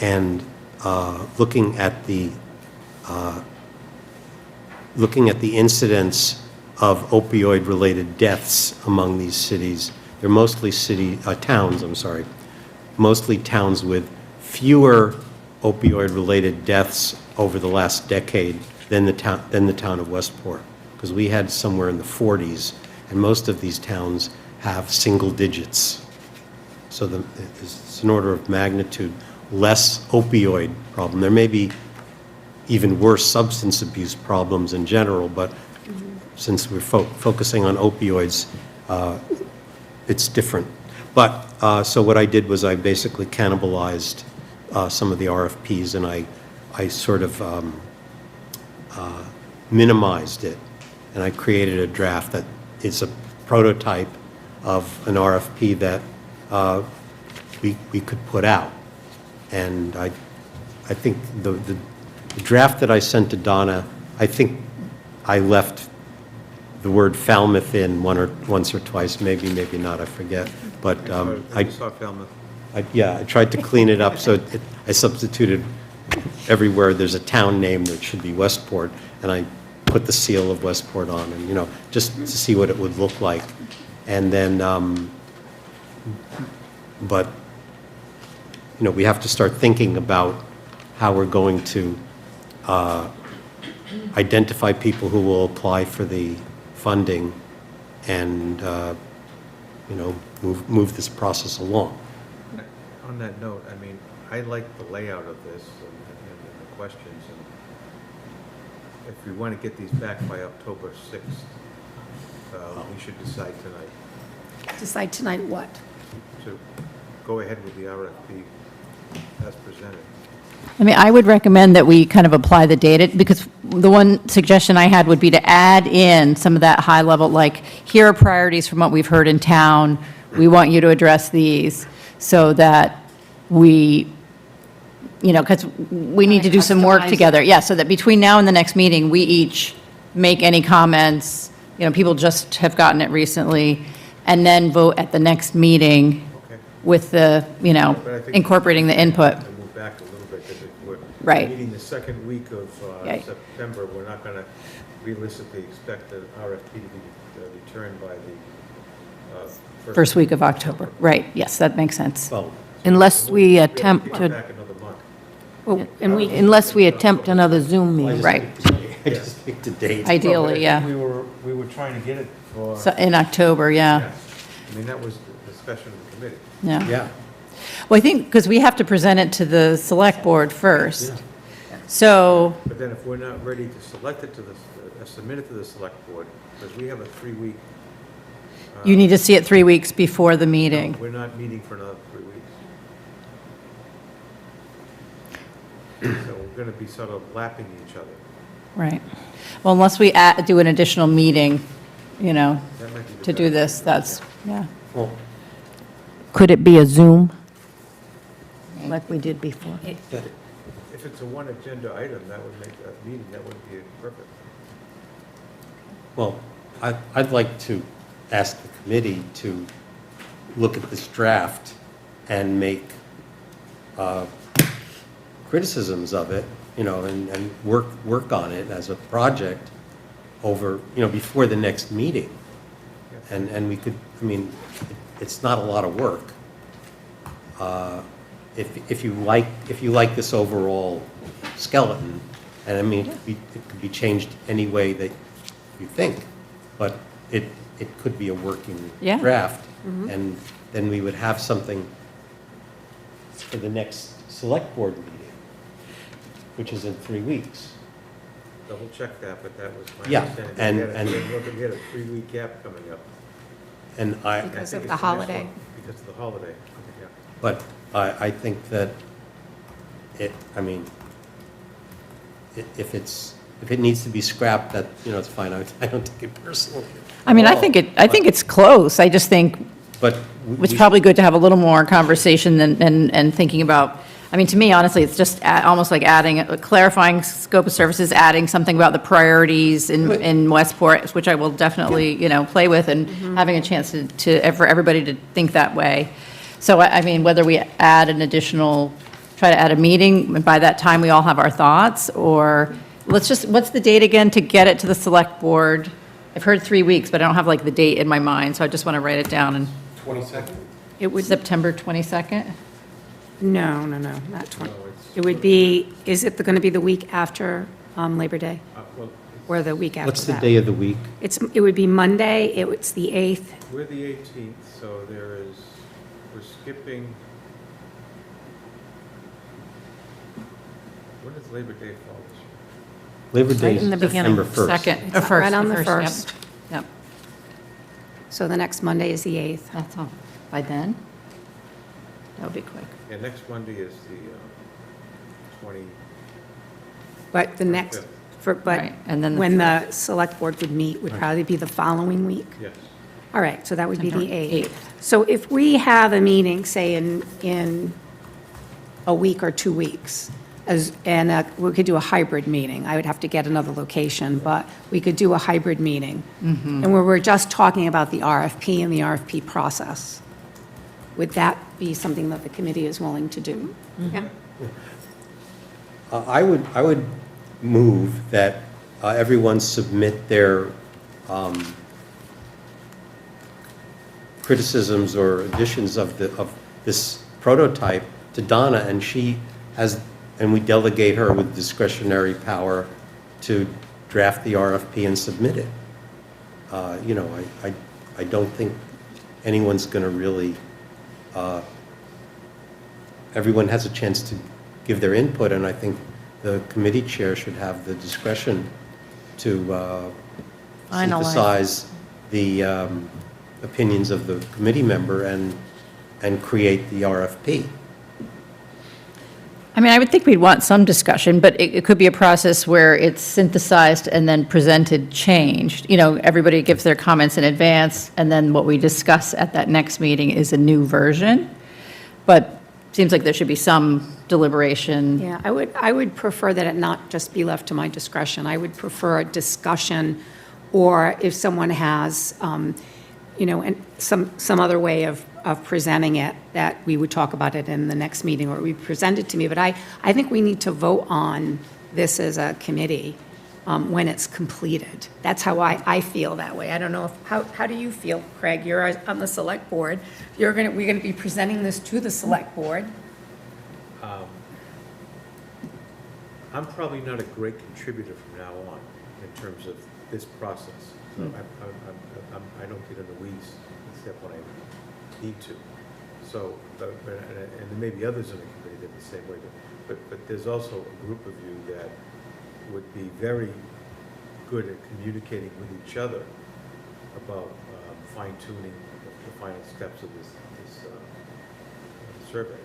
And looking at the incidence of opioid-related deaths among these cities, they're mostly towns, mostly towns with fewer opioid-related deaths over the last decade than the town of Westport, because we had somewhere in the 40s, and most of these towns have single digits. So it's an order of magnitude less opioid problem. There may be even worse substance abuse problems in general, but since we're focusing on opioids, it's different. But, so what I did was I basically cannibalized some of the RFPs, and I sort of minimized it, and I created a draft that is a prototype of an RFP that we could put out. And I think the draft that I sent to Donna, I think I left the word Falmouth in once or twice, maybe not, I forget. But I saw Falmouth. I tried to clean it up, so I substituted everywhere there's a town name that should be Westport, and I put the seal of Westport on, and, just to see what it would look like. And then, but, we have to start thinking about how we're going to identify people who will apply for the funding and, move this process along. On that note, I mean, I like the layout of this and the questions, and if we want to get these back by October 6th, we should decide tonight Decide tonight what? to go ahead with the RFP as presented. I mean, I would recommend that we kind of apply the data, because the one suggestion I had would be to add in some of that high level, like, here are priorities from what we've heard in town. We want you to address these, so that we, because we need to do some work Customize. together. Yeah, so that between now and the next meeting, we each make any comments, people just have gotten it recently, and then vote at the next meeting Okay. with the, But I think incorporating the input. To move back a little bit, because if we're Right. meeting the second week of Right. September, we're not going to realistically expect the RFP to be returned by the First week of October. Right, yes, that makes sense. Well, Unless we attempt Come to, back another month. Well, and we, unless we attempt another Zoom meeting. Right. I just picked a date. Ideally, yeah. We were trying to get it for, So in October, yeah, yeah. I mean, that was the discussion of the committee. yeah. Yeah. Well, I think, because we have to present it to the select board first. So, But then if we're not ready to select it to submit it to the select board, because we have a 3-week. you need to see it 3 weeks before the meeting. We're not meeting for another 3 weeks. So we're going to be sort of lapping each other. Right. Well, unless we do an additional meeting, That might be the to do better. this, that's, yeah. Well, Could it be a Zoom? Like we did before? If it's a one agenda item, that would make that meeting, that would be perfect. well, I'd like to ask the committee to look at this draft and make criticisms of it, and work on it as a project over, before the next meeting. And we could, it's not a lot of work. If you like this overall skeleton, and it could be changed any way that you think, but it could be a working Yeah. draft. And then we would have something for the next select board meeting, which is in 3 weeks. Double check that, but that was my Yeah, understanding. and- We had a 3-week gap coming up. And I Because think of it's the next holiday. one, Because of the holiday, yeah. But I think that if it needs to be scrapped, that, it's fine. I don't take it personally. I think it's close. I just think But it's probably good to have a little more conversation and thinking about I mean, to me, honestly, it's just almost like adding, clarifying scope of services, adding something about the priorities in Westport, which I will definitely, play with, and having a chance for everybody to think that way. So, I mean, whether we add an additional, try to add a meeting, and by that time, we all have our thoughts, or what's the date again to get it to the select board? I've heard 3 weeks, but I don't have like the date in my mind, so I just want to write it down. And 22nd? It would, September 22nd? no, not 20. It would be, is it going to be the week after Labor Day? Well, Or the week after What's the that? day of the week? It would be Monday, it's the 8th. we're the 18th, so we're skipping. When does Labor Day fall this year? Labor Day Right in the is beginning. September 1st. Second, or It's first. right on the yep. 1st. Yep, So the next Monday is the 8th. that's all. By then? That would be quick. Yeah, next Monday is the 20, But the next, but Right, and then the when the select board would meet would probably be the following week. yes. All right, so that would be the September 8th. So if we have a meeting, say, in a week or 2 weeks, and we could do a hybrid meeting, I would have to get another location, but we could do a hybrid meeting. And where we're just talking about the RFP and the RFP process. Would that be something that the committee is willing to do? I would move that everyone submit their criticisms or additions of this prototype to Donna, and and we delegate her with discretionary power to draft the RFP and submit it. I don't think anyone's going to really, everyone has a chance to give their input, and I think the committee chair should have the discretion to Finalize. synthesize the opinions of the committee member and create the RFP. I mean, I would think we'd want some discussion, but it could be a process where it's synthesized and then presented, changed. Everybody gives their comments in advance, and then what we discuss at that next meeting is a new version. But it seems like there should be some deliberation. Yeah, I would prefer that it not just be left to my discretion. I would prefer a discussion, or if someone has, and some other way of presenting it, that we would talk about it in the next meeting, or we present it to me. But I think we need to vote on this as a committee when it's completed. That's how I feel that way. I don't know how do you feel, Craig? You're on the select board. We're going to be presenting this to the select board. I'm probably not a great contributor from now on in terms of this process. So I don't get in the weeds except when I need to. So, and there may be others in the committee that are the same way. But there's also a group of you that would be very good at communicating with each other about fine tuning the final steps of this survey.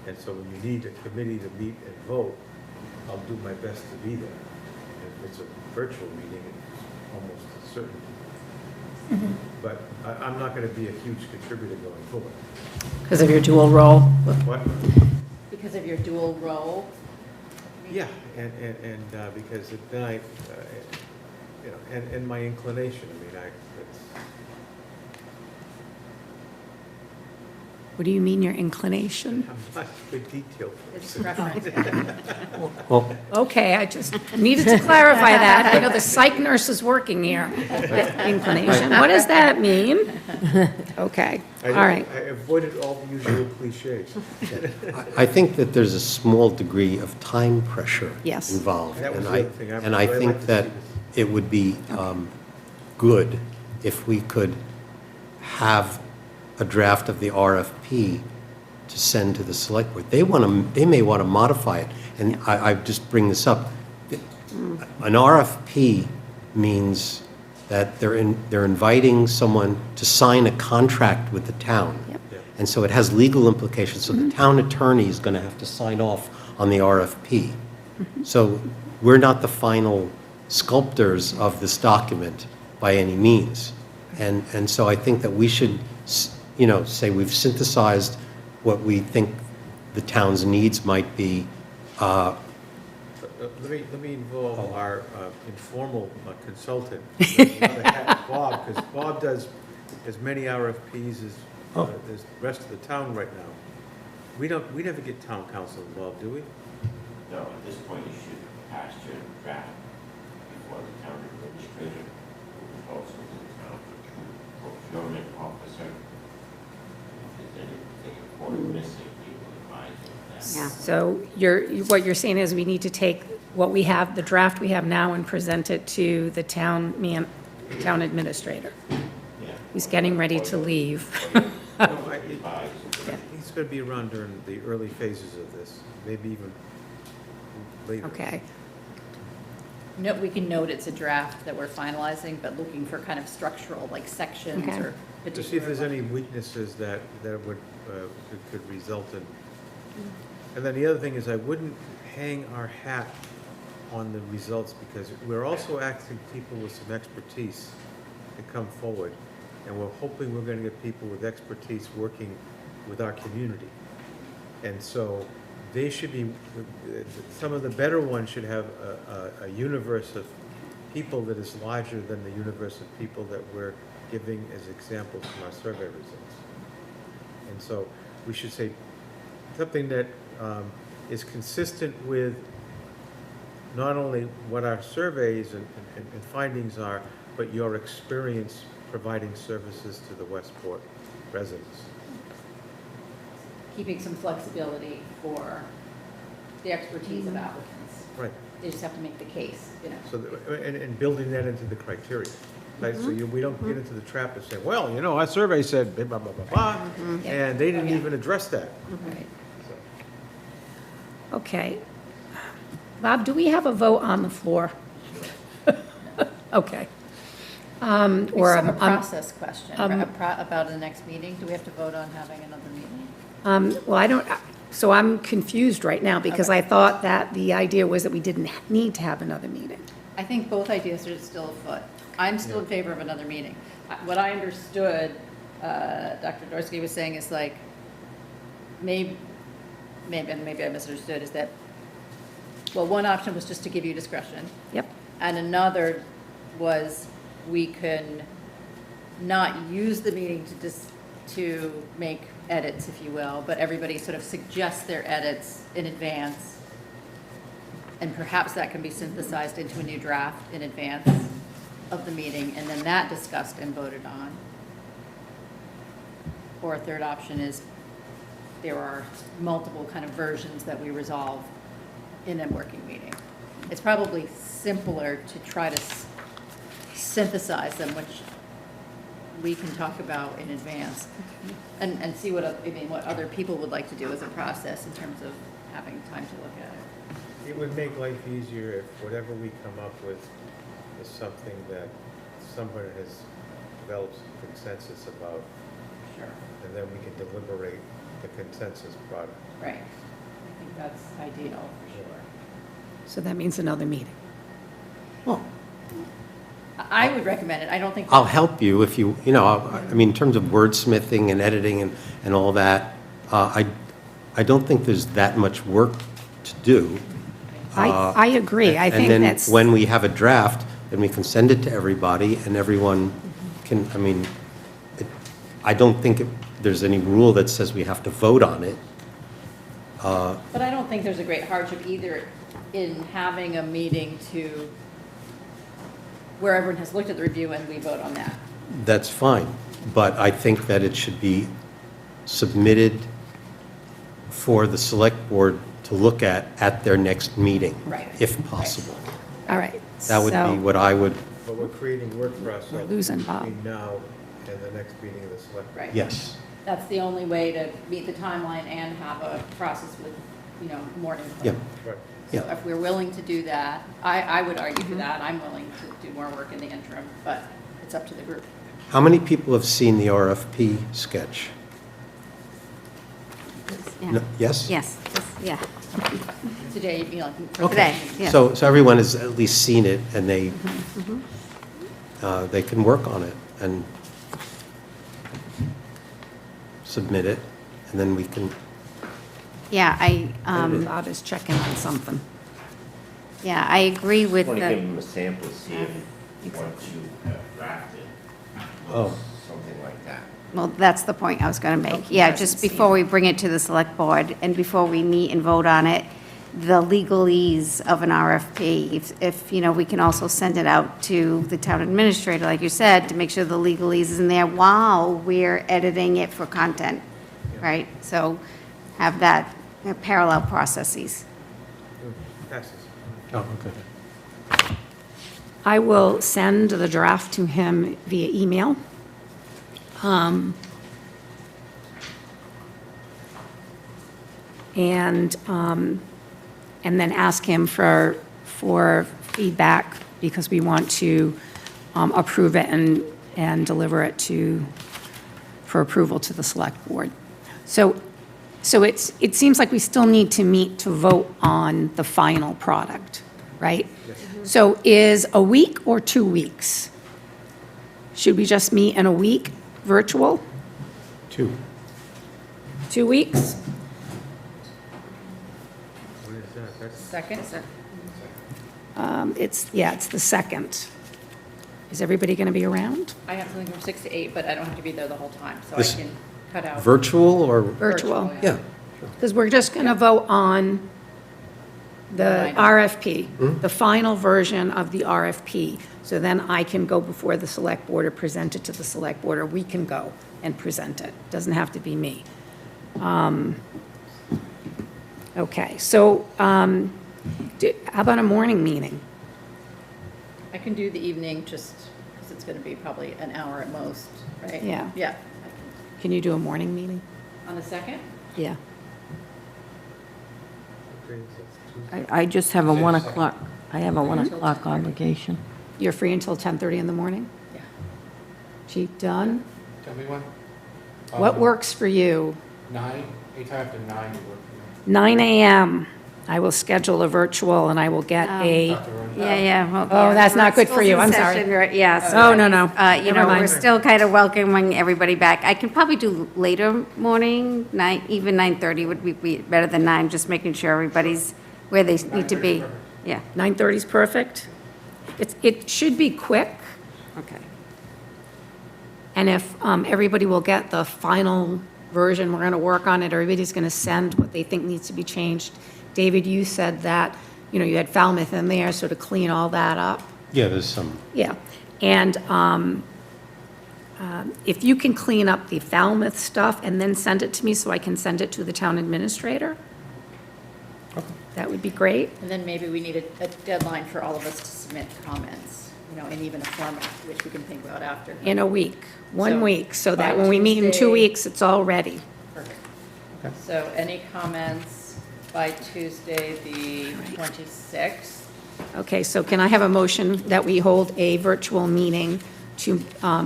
And so when you need a committee to meet and vote, I'll do my best to be there. And if it's a virtual meeting, it's almost a certainty. But I'm not going to be a huge contributor going forward. Because of your dual role. What? Because of your dual role? Yeah, and because then and my inclination, it's, What do you mean, your inclination? I'm not a good detail It's person. preference. Well, Okay, I just needed to clarify that. I know the psych nurse is working here. Inclination, what does that mean? Okay, all right. I avoided all the usual cliches. I think that there's a small degree of time pressure Yes. involved. That was and the I other thing. And I I'd like think to that see it would be good if we could have a draft of the RFP to send to the select board. They may want to modify it, and I just bring this up. An RFP means that they're inviting someone to sign a contract with the town. Yep. And so it has legal implications, so the town attorney is going to have to sign off on the RFP. So we're not the final sculptors of this document by any means. And so I think that we should, say we've synthesized what we think the town's needs might be. Let me involve our informal consultant, another hat, Bob, because Bob does as many RFPs as the rest of the town right now. We never get town council involved, do we? No, at this point, you should pass your draft before the town administrator will also to the town procurement officer. If there's anything important missing, he will advise you of that. Yeah. So what you're saying is we need to take what we have, the draft we have now, and present it to the town administrator. Yeah. He's getting ready to leave. He's going to be around during the early phases of this, maybe even later. Okay. No, we can note it's a draft that we're finalizing, but looking for kind of structural, like sections Okay. or To see if there's particular. any weaknesses that would, could result in. And then the other thing is I wouldn't hang our hat on the results because we're also asking people with some expertise to come forward. And we're hoping we're going to get people with expertise working with our community. And so they should be, some of the better ones should have a universe of people that is larger than the universe of people that we're giving as examples from our survey results. And so we should say something that is consistent with not only what our surveys and findings are, but your experience providing services to the Westport residents. Keeping some flexibility for the expertise of applicants. Right. They just have to make the case, you know. So, and building that into the criteria. Right, so we don't get into the trap of saying, well, our survey said blah, blah, blah, blah, blah, and they didn't even address that. Right. So, Okay. Bob, do we have a vote on the floor? Okay. Or Some a process question about the next meeting. Do we have to vote on having another meeting? well, I don't, so I'm confused right now because I thought that the idea was that we didn't need to have another meeting. I think both ideas are still afoot. I'm still in favor of another meeting. What I understood, Dr. Dorsey was saying is like, maybe I misunderstood, is that, well, one option was just to give you discretion. Yep. And another was we can not use the meeting to make edits, if you will, but everybody sort of suggests their edits in advance. And perhaps that can be synthesized into a new draft in advance of the meeting, and then that discussed and voted on. Or a third option is there are multiple kind of versions that we resolve in a working meeting. It's probably simpler to try to synthesize them, which we can talk about in advance, and see what other people would like to do as a process in terms of having time to look at it. it would make life easier if whatever we come up with is something that someone has developed consensus about, Sure. and then we can deliberate the consensus product. Right. I think that's ideal, for sure. So that means another meeting. Well, I would recommend it. I don't think. I'll help you if you, I mean, in terms of wordsmithing and editing and all that, I don't think there's that much work to do. I agree. I think that's. And then when we have a draft, then we can send it to everybody and everyone can, I mean, I don't think there's any rule that says we have to vote on it. But I don't think there's a great hardship either in having a meeting where everyone has looked at the review and we vote on that. That's fine, but I think that it should be submitted for the select board to look at their next meeting. Right. If possible. All right. That would be what I would, But we're creating work for ourselves. We're losing Bob. Between now and the next meeting of the select. board. Right. yes. That's the only way to meet the timeline and have a process with, more input. Yeah. Right. So Yeah. if we're willing to do that, I would argue for that. I'm willing to do more work in the interim, but it's up to the group. How many people have seen the RFP sketch? No- Yes? Yes, yeah, Today, like. for today, the- yes. So everyone has at least seen it, and they can work on it and submit it, and then we can, Yeah, Bob is checking on something. yeah, I agree with Want to give the, them a sample, see if what you have drafted Oh. looks something like that. well, that's the point I was going to make. Yeah, just before we bring it to the select board and before we meet and vote on it, the legalese of an RFP, if, you know, we can also send it out to the town administrator, like you said, to make sure the legalese is in there while we're editing it for content, right? So have that parallel processes. Passes. Oh, okay. I will send the draft to him via email. And then ask him for feedback, because we want to approve it and deliver it for approval to the select board. So it seems like we still need to meet to vote on the final product, right? So is a week or 2 weeks? Should we just meet in a week, virtual? 2. 2 weeks? What is that? That's Second? It's the 2nd. Is everybody going to be around? I have something from 6 to 8, but I don't have to be there the whole time, so I This- can cut out. Virtual or? Virtual? Yeah. Because we're just going to vote on the RFP, the final version of the RFP. So then I can go before the select board or present it to the select board, or we can go and present it. Doesn't have to be me. Okay, so how about a morning meeting? I can do the evening just because it's going to be probably an hour at most, right? Yeah. Yeah. Can you do a morning meeting? On the 2nd? Yeah. okay, so it's Tuesday. I just have a 1 o'clock, I have a 1 o'clock obligation. You're free until 10:30 in the morning? Yeah. Chief Dunn? Tell me when? What works for you? 9, anytime after 9 would work for 9 a.m. I will schedule a virtual, and I will get me. a, Dr. Rowan? Yeah. Well, Oh, yeah, that's not we're good for still you. in I'm sorry. session, right? Yeah. so, Oh, no. You Never know, mind. we're still kind of welcoming everybody back. I can probably do later morning, even 9:30 would be better than 9, just making sure everybody's where they need to be. Yeah, 9:30 is perfect? It should be quick, okay. and if everybody will get the final version, we're going to work on it, everybody's going to send what they think needs to be changed. David, you said that, you had Falmouth in there, so to clean all that up. Yeah, there's some. Yeah, and if you can clean up the Falmouth stuff and then send it to me so I can send it to the town administrator, that would be great. And then maybe we need a deadline for all of us to submit comments, in even a format, which we can think about after. In a week, one So, week, so that by when we meet in 2 Tuesday- weeks, it's all ready. Perfect. So any comments by Tuesday, the 26th? Okay, so can I have a motion that we hold a virtual meeting to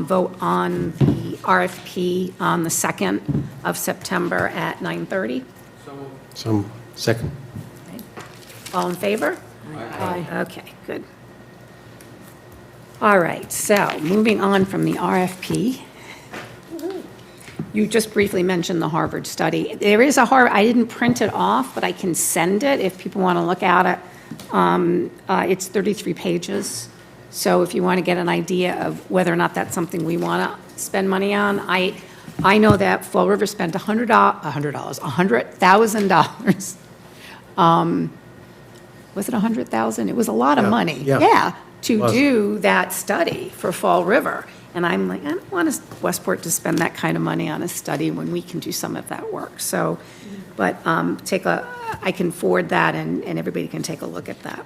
vote on the RFP on the 2nd of September at 9:30? Some second. All in favor? Aye. Okay, good. All right, so moving on from the RFP. You just briefly mentioned the Harvard study. There is a Harvard, I didn't print it off, but I can send it if people want to look at it. It's 33 pages, so if you want to get an idea of whether or not that's something we want to spend money on, I know that Fall River spent $100,000. Was it 100,000? It was a lot of Yeah, money. yeah. Yeah, to Was. do that study for Fall River. And I'm like, I don't want Westport to spend that kind of money on a study when we can do some of that work. So, but I can forward that and everybody can take a look at that.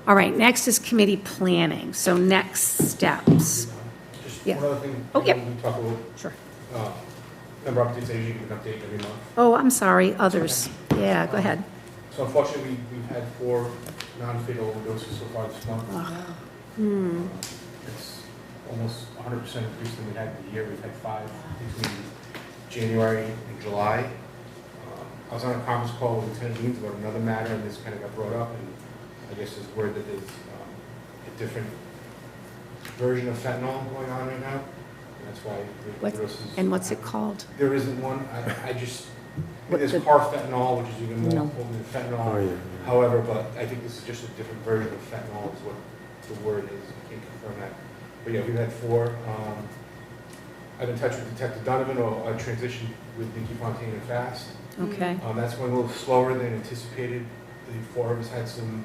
All right, next is committee planning. So next steps. Just Yeah. one other thing. Oh, yep. We talk about, Sure. member updates, I usually give an update every month. Oh, I'm sorry, others. Yeah, go ahead. So unfortunately, we've had 4 non-fatal overdoses so far this month. It's almost 100% increase than we had in the year. We've had 5 between January and July. I was on a conference call with Lieutenant Deans about another matter, and this kind of got brought up, and I guess there's word that there's a different version of fentanyl going on right now, and that's why the overdoses. And what's it called? There isn't one. I just, There's carfentanil, which is even more potent than fentanyl. Oh, yeah. However, but I think this is just a different version of fentanyl is what the word is. I can't confirm that. But yeah, we've had 4. I've been in touch with Detective Donovan, or a transition with Nikki Fontaine and Fast. Okay. That's going a little slower than anticipated. The 4 of us had some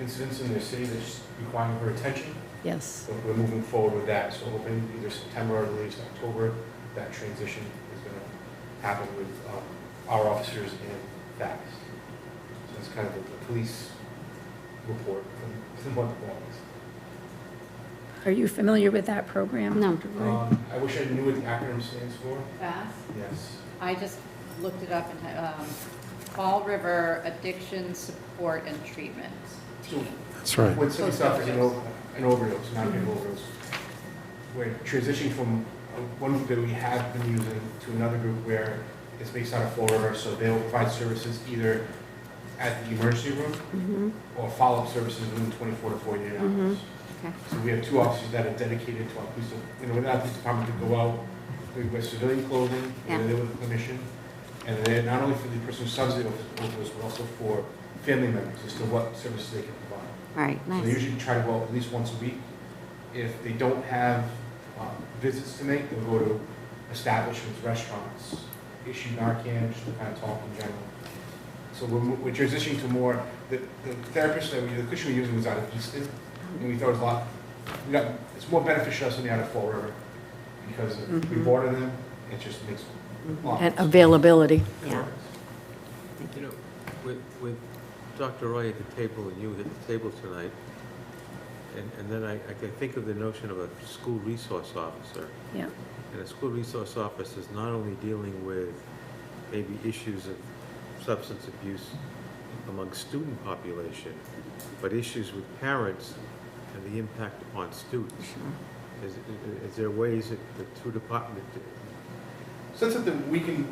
incidents in their city that's requiring her attention. Yes. So we're moving forward with that. So hoping either September or at least October, that transition is going to happen with our officers and Fast. So that's kind of the police report from what the was. Are you familiar with that program? No. Dr. Roy? I wish I knew what the acronym stands for. Fast? Yes. I just looked it up and, Fall River Addiction Support and Treatment. So That's right. when somebody suffers an overdose, not an overdose, we're transitioning from one group that we have been using to another group where it's based out of Fall River, so they'll provide services either at the emergency room or follow-up services within 24 to 48 hours. Okay. So we have 2 officers that are dedicated to our police, within our police department to go out, we wear civilian clothing, Yeah. they're there with a clinician, and they're not only for the person who suffers the overdose, but also for family members as to what services they can provide. Right, So they nice. usually try to go out at least once a week. If they don't have visits to make, they'll go to establishments, restaurants, issue Narcan, just to kind of talk in general. So we're transitioning to more, the therapist that the clinician we're using was out of Easton, and we thought it was it's more beneficial to us than the out of Fall River, because if we border them, it just makes a lot. And availability. Yeah. You know, with Dr. Roy at the table and you at the table tonight, and then I can think of the notion of a school resource officer. Yeah. And a school resource officer is not only dealing with maybe issues of substance abuse among student population, but issues with parents and the impact upon students. Is there ways that the 2 departments, So that's something we can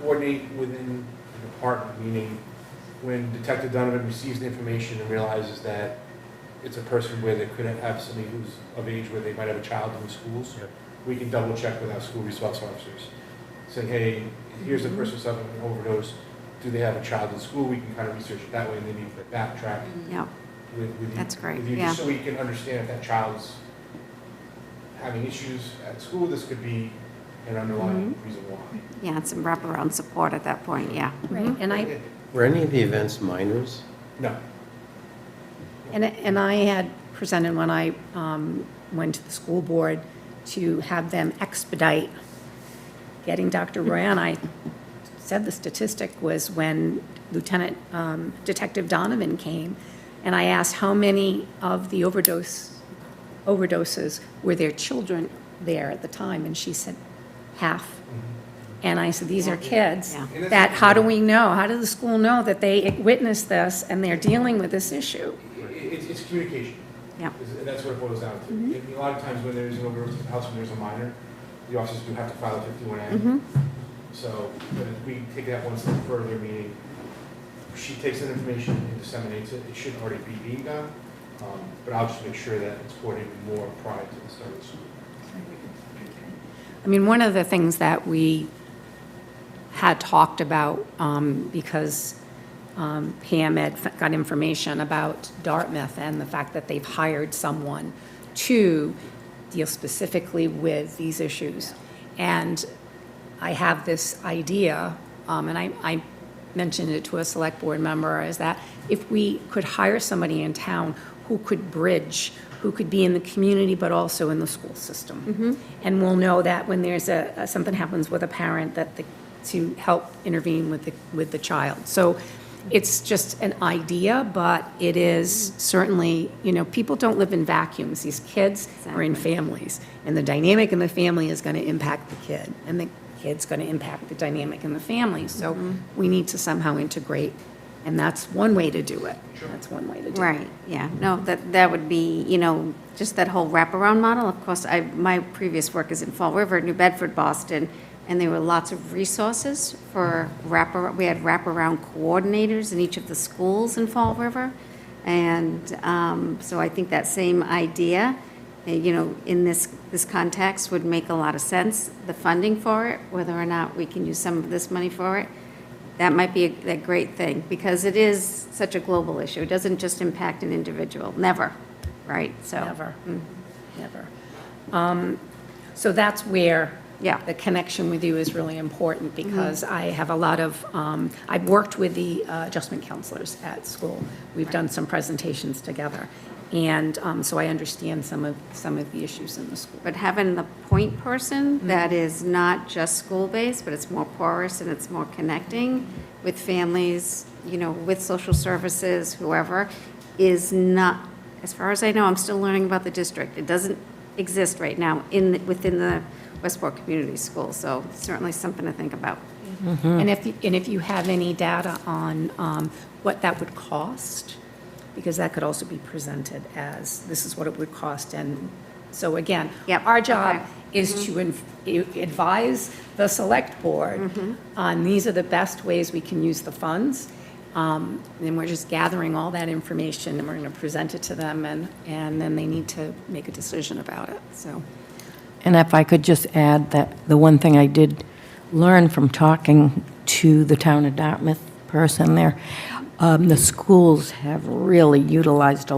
coordinate within the department, meaning when Detective Donovan receives the information and realizes that it's a person where they could have somebody who's of age where they might have a child in the schools, we can double check with our school resource officers. Saying, hey, here's the person suffering an overdose, do they have a child in school? We can kind of research it that way, and then you can backtrack Yeah. with you. That's great, with you, yeah. just so we can understand if that child's having issues at school, this could be an underlying reason why. Yeah, and some wraparound support at that point, yeah. Right, and I, Were any of the events minors? No. and I had presented when I went to the school board to have them expedite getting Dr. Roy on. I said the statistic was when Lieutenant Detective Donovan came, and I asked how many of the overdoses were there children there at the time, and she said half. And I said, these are kids Yeah. that, how do we know? How does the school know that they witnessed this and they're dealing with this issue? It's communication. Yeah. That's what it boils down to. And a lot of times when there's an overdose in the house, when there's a minor, the officers do have to file a 51A. So, but if we take that one step further, meaning she takes that information and disseminates it, it should already be being done. But I'll just make sure that it's coordinated more prior to the start of the school. I mean, one of the things that we had talked about, because Pam had got information about Dartmouth and the fact that they've hired someone to deal specifically with these issues. And I have this idea, and I mentioned it to a select board member, is that if we could hire somebody in town who could bridge, who could be in the community but also in the school system. And we'll know that when there's something happens with a parent, to help intervene with the child. So it's just an idea, but it is certainly, people don't live in vacuums. These kids are in families, and the dynamic in the family is going to impact the kid, and the kid's going to impact the dynamic in the family. So we need to somehow integrate, and that's one way to do it. That's one way to do it. Right, yeah. No, that would be, just that whole wraparound model. Of course, my previous work is in Fall River, New Bedford, Boston, and there were lots of resources for we had wraparound coordinators in each of the schools in Fall River. And so I think that same idea in this context would make a lot of sense. The funding for it, whether or not we can use some of this money for it, that might be a great thing, because it is such a global issue. It doesn't just impact an individual, never, right? So Never, never. So that's where Yeah. the connection with you is really important, because I have a lot of, I've worked with the adjustment counselors at school. We've done some presentations together, and so I understand some of the issues in the school. But having the point person that is not just school-based, but it's more porous and it's more connecting with families, with social services, whoever, is not, as far as I know, I'm still learning about the district. It doesn't exist right now within the Westport Community Schools, so certainly something to think about. And if you have any data on what that would cost, because that could also be presented as, this is what it would cost. And so again, Yep, our job okay. is to advise the select board on these are the best ways we can use the funds. And we're just gathering all that information, and we're going to present it to them, and then they need to make a decision about it, so. And if I could just add that the one thing I did learn from talking to the town of Dartmouth person there, the schools have really utilized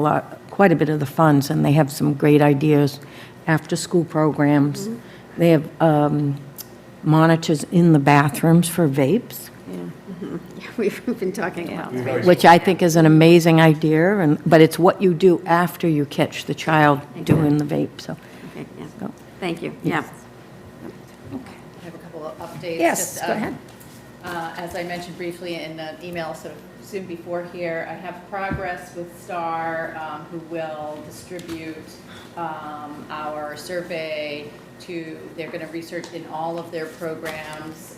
quite a bit of the funds, and they have some great ideas, after-school programs. They have monitors in the bathrooms for vapes, Yeah, we've been talking about that. which I think is an amazing idea, but it's what you do after you catch the child doing the vape, so. Okay, yeah. Thank you, yeah. I have a couple of updates. Yes, Just, go ahead. As I mentioned briefly in an email sort of soon before here, I have progress with STAR, who will distribute our survey they're going to research in all of their programs,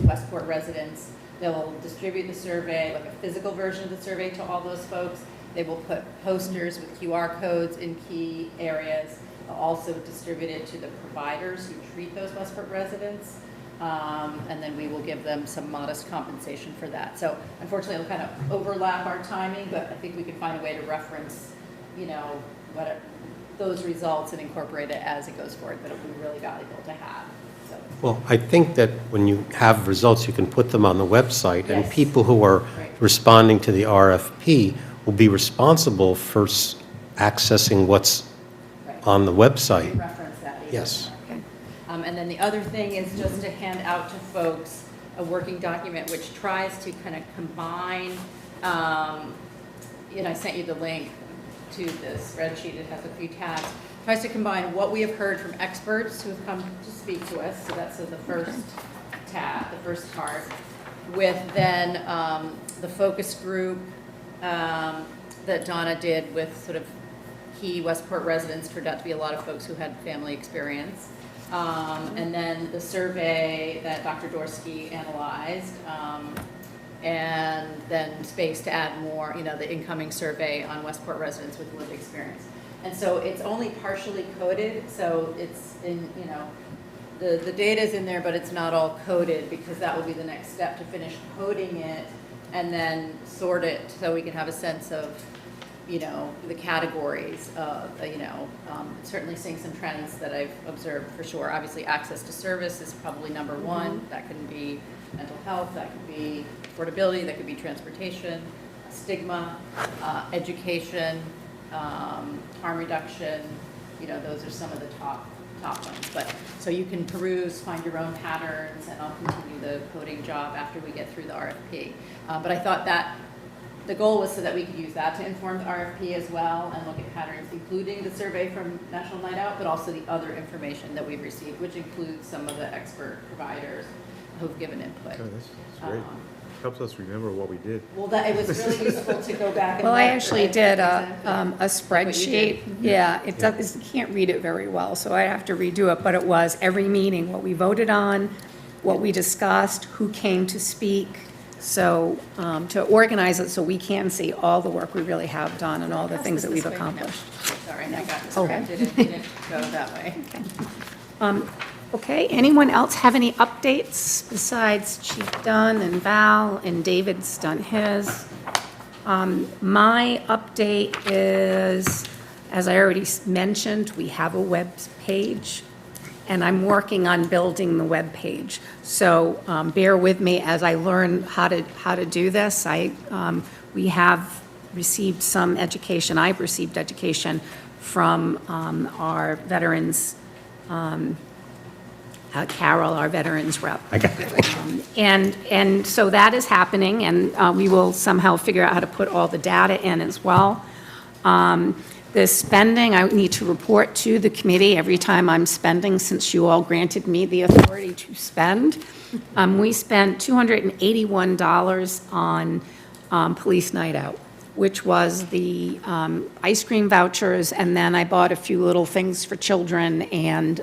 Westport residents. They will distribute the survey, like a physical version of the survey, to all those folks. They will put posters with QR codes in key areas. They'll also distribute it to the providers who treat those Westport residents. And then we will give them some modest compensation for that. So unfortunately, it'll kind of overlap our timing, but I think we can find a way to reference, those results and incorporate it as it goes forward. That'll be really valuable to have. So, Well, I think that when you have results, you can put them on the website, and Yes. people who are Right. responding to the RFP will be responsible for accessing what's right. on the website. Reference that. even Yes. more. And then the other thing is just to hand out to folks a working document which tries to kind of combine, I sent you the link to the spreadsheet, it has a few tabs, tries to combine what we have heard from experts who have come to speak to us, so that's the first tab, the first part, with then the focus group that Donna did with sort of key Westport residents. Turned out to be a lot of folks who had family experience. And then the survey that Dr. Dorsky analyzed, and then space to add more, the incoming survey on Westport residents with lived experience. And so it's only partially coded, so it's in, the data's in there, but it's not all coded, because that will be the next step, to finish coding it and then sort it so we can have a sense of, the categories of, certainly seeing some trends that I've observed for sure. Obviously, access to service is probably number one. That can be mental health, that could be affordability, that could be transportation, stigma, education, harm reduction. Those are some of the top ones. But so you can peruse, find your own patterns, and I'll continue the coding job after we get through the RFP. But I thought that the goal was so that we could use that to inform the RFP as well, and look at patterns, including the survey from National Night Out, but also the other information that we've received, which includes some of the expert providers who've given input. Oh, that's great. Helps us remember what we did. Well, it was really useful to go back and Well, I look, actually right? did Exactly. a spreadsheet. Yeah, it does, you can't read it very well, so I have to redo it, but it was every meeting, what we voted on, what we discussed, who came to speak, so, to organize it so we can see all the work we really have done and all the Pass things this that we've way. No. accomplished. Sorry, I got Okay. distracted. It didn't go that way. Okay, anyone else have any updates besides Chief Dunn and Val, and David's done his? My update is, As I already mentioned, we have a web page, and I'm working on building the web page. So bear with me as I learn how to do this. We have received some education. I've received education from our veterans, Carol, our veterans rep. And so that is happening, and we will somehow figure out how to put all the data in as well. The spending, I need to report to the committee every time I'm spending, since you all granted me the authority to spend. We spent $281 on Police Night Out, which was the ice cream vouchers, and then I bought a few little things for children and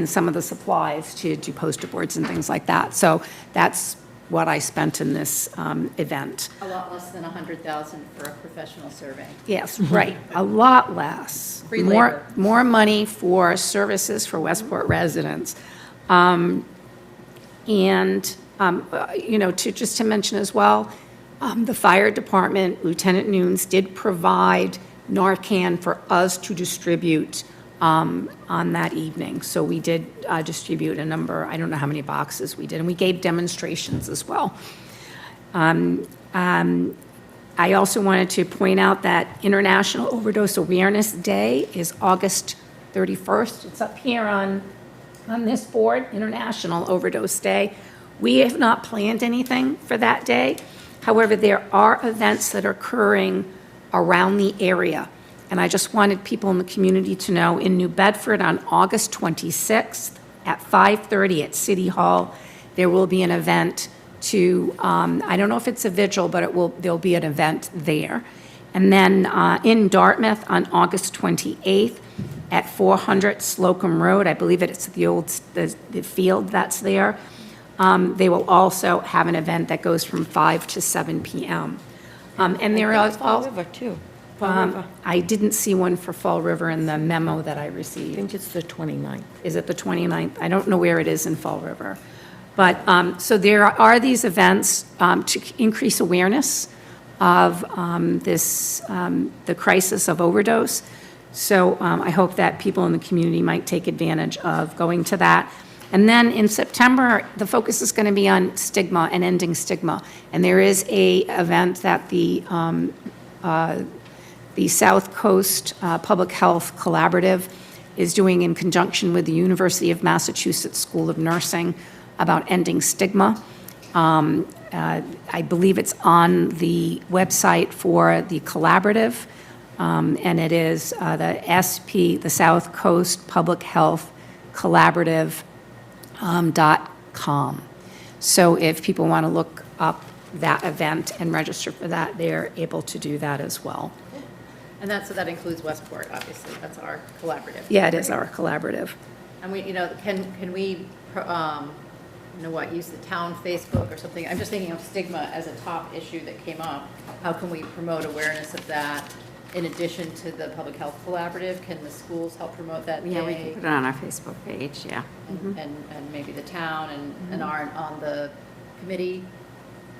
some of the supplies to do poster boards and things like that. So that's what I spent in this event. A lot less than 100,000 for a professional survey. Yes, right, a lot less. Free labor. More money for services for Westport residents. Just to mention as well, the fire department, Lieutenant Nunes, did provide Narcan for us to distribute on that evening. So we did distribute a number, I don't know how many boxes we did, and we gave demonstrations as well. I also wanted to point out that International Overdose Awareness Day is August 31st. It's up here on this board, International Overdose Day. We have not planned anything for that day. However, there are events that are occurring around the area. And I just wanted people in the community to know, in New Bedford on August 26th at 5:30 at City Hall, there will be an event to, I don't know if it's a vigil, but there'll be an event there. And then in Dartmouth on August 28th at 400 Slocum Road, I believe it's the field that's there, they will also have an event that goes from 5 to 7 p.m. And there are Fall River, too. I didn't see one for Fall River in the memo that I received. I think it's the 29th. Is it the 29th? I don't know where it is in Fall River. But, so there are these events to increase awareness of the crisis of overdose. So I hope that people in the community might take advantage of going to that. And then in September, the focus is going to be on stigma and ending stigma. And there is a event that the South Coast Public Health Collaborative is doing in conjunction with the University of Massachusetts School of Nursing about ending stigma. I believe it's on the website for the collaborative, and it is the South Coast Public Health Collaborative.com. So if people want to look up that event and register for that, they're able to do that as well. And so that includes Westport, obviously, that's our collaborative. Yeah, it is our collaborative. And we, can we, use the town Facebook or something? I'm just thinking of stigma as a top issue that came up. How can we promote awareness of that in addition to the public health collaborative? Can the schools help promote that day? Yeah, we can put it on our Facebook page, yeah. And maybe the town and aren't on the committee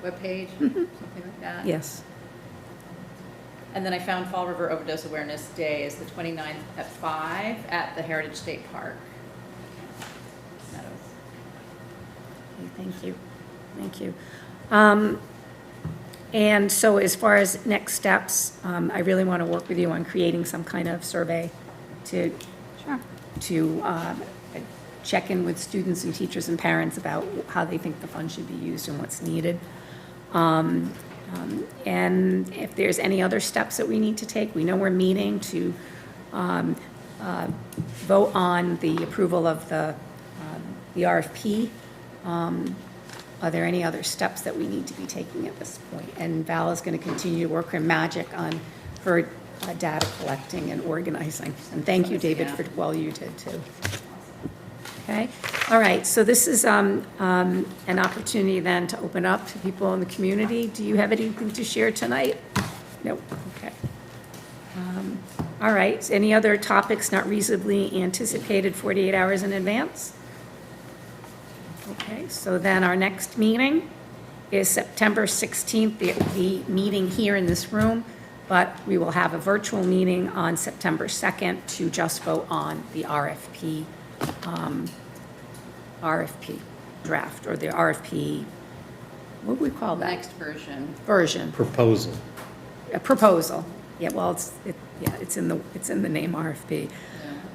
webpage, something like that? Yes. And then I found Fall River Overdose Awareness Day is the 29th at 5 at the Heritage State Park. Meadows. Okay, thank you. Thank you. And so as far as next steps, I really want to work with you on creating some kind of survey to check in with students and teachers and parents about how they think the funds should be used and what's needed. And if there's any other steps that we need to take, we know we're meeting to vote on the approval of the RFP. Are there any other steps that we need to be taking at this point? And Val is going to continue to work her magic on her data collecting and organizing. And thank you, David, for all you did too. Okay, all right, so this is an opportunity then to open up to people in the community. Do you have anything to share tonight? Nope, okay. All right, any other topics not reasonably anticipated 48 hours in advance? Okay, so then our next meeting is September 16th, the meeting here in this room. but we will have a virtual meeting on September 2nd to just vote on the RFP draft, or the RFP, what would we call that? Next version. Version, Proposal. a proposal. Yeah, well, it's in the name RFP.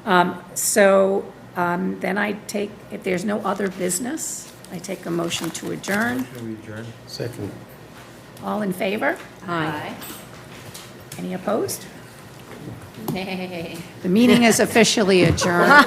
Then I take, if there's no other business, I take a motion to adjourn. Can we adjourn? Second. All in favor? Aye. Any opposed? Nay. The meeting is officially adjourned.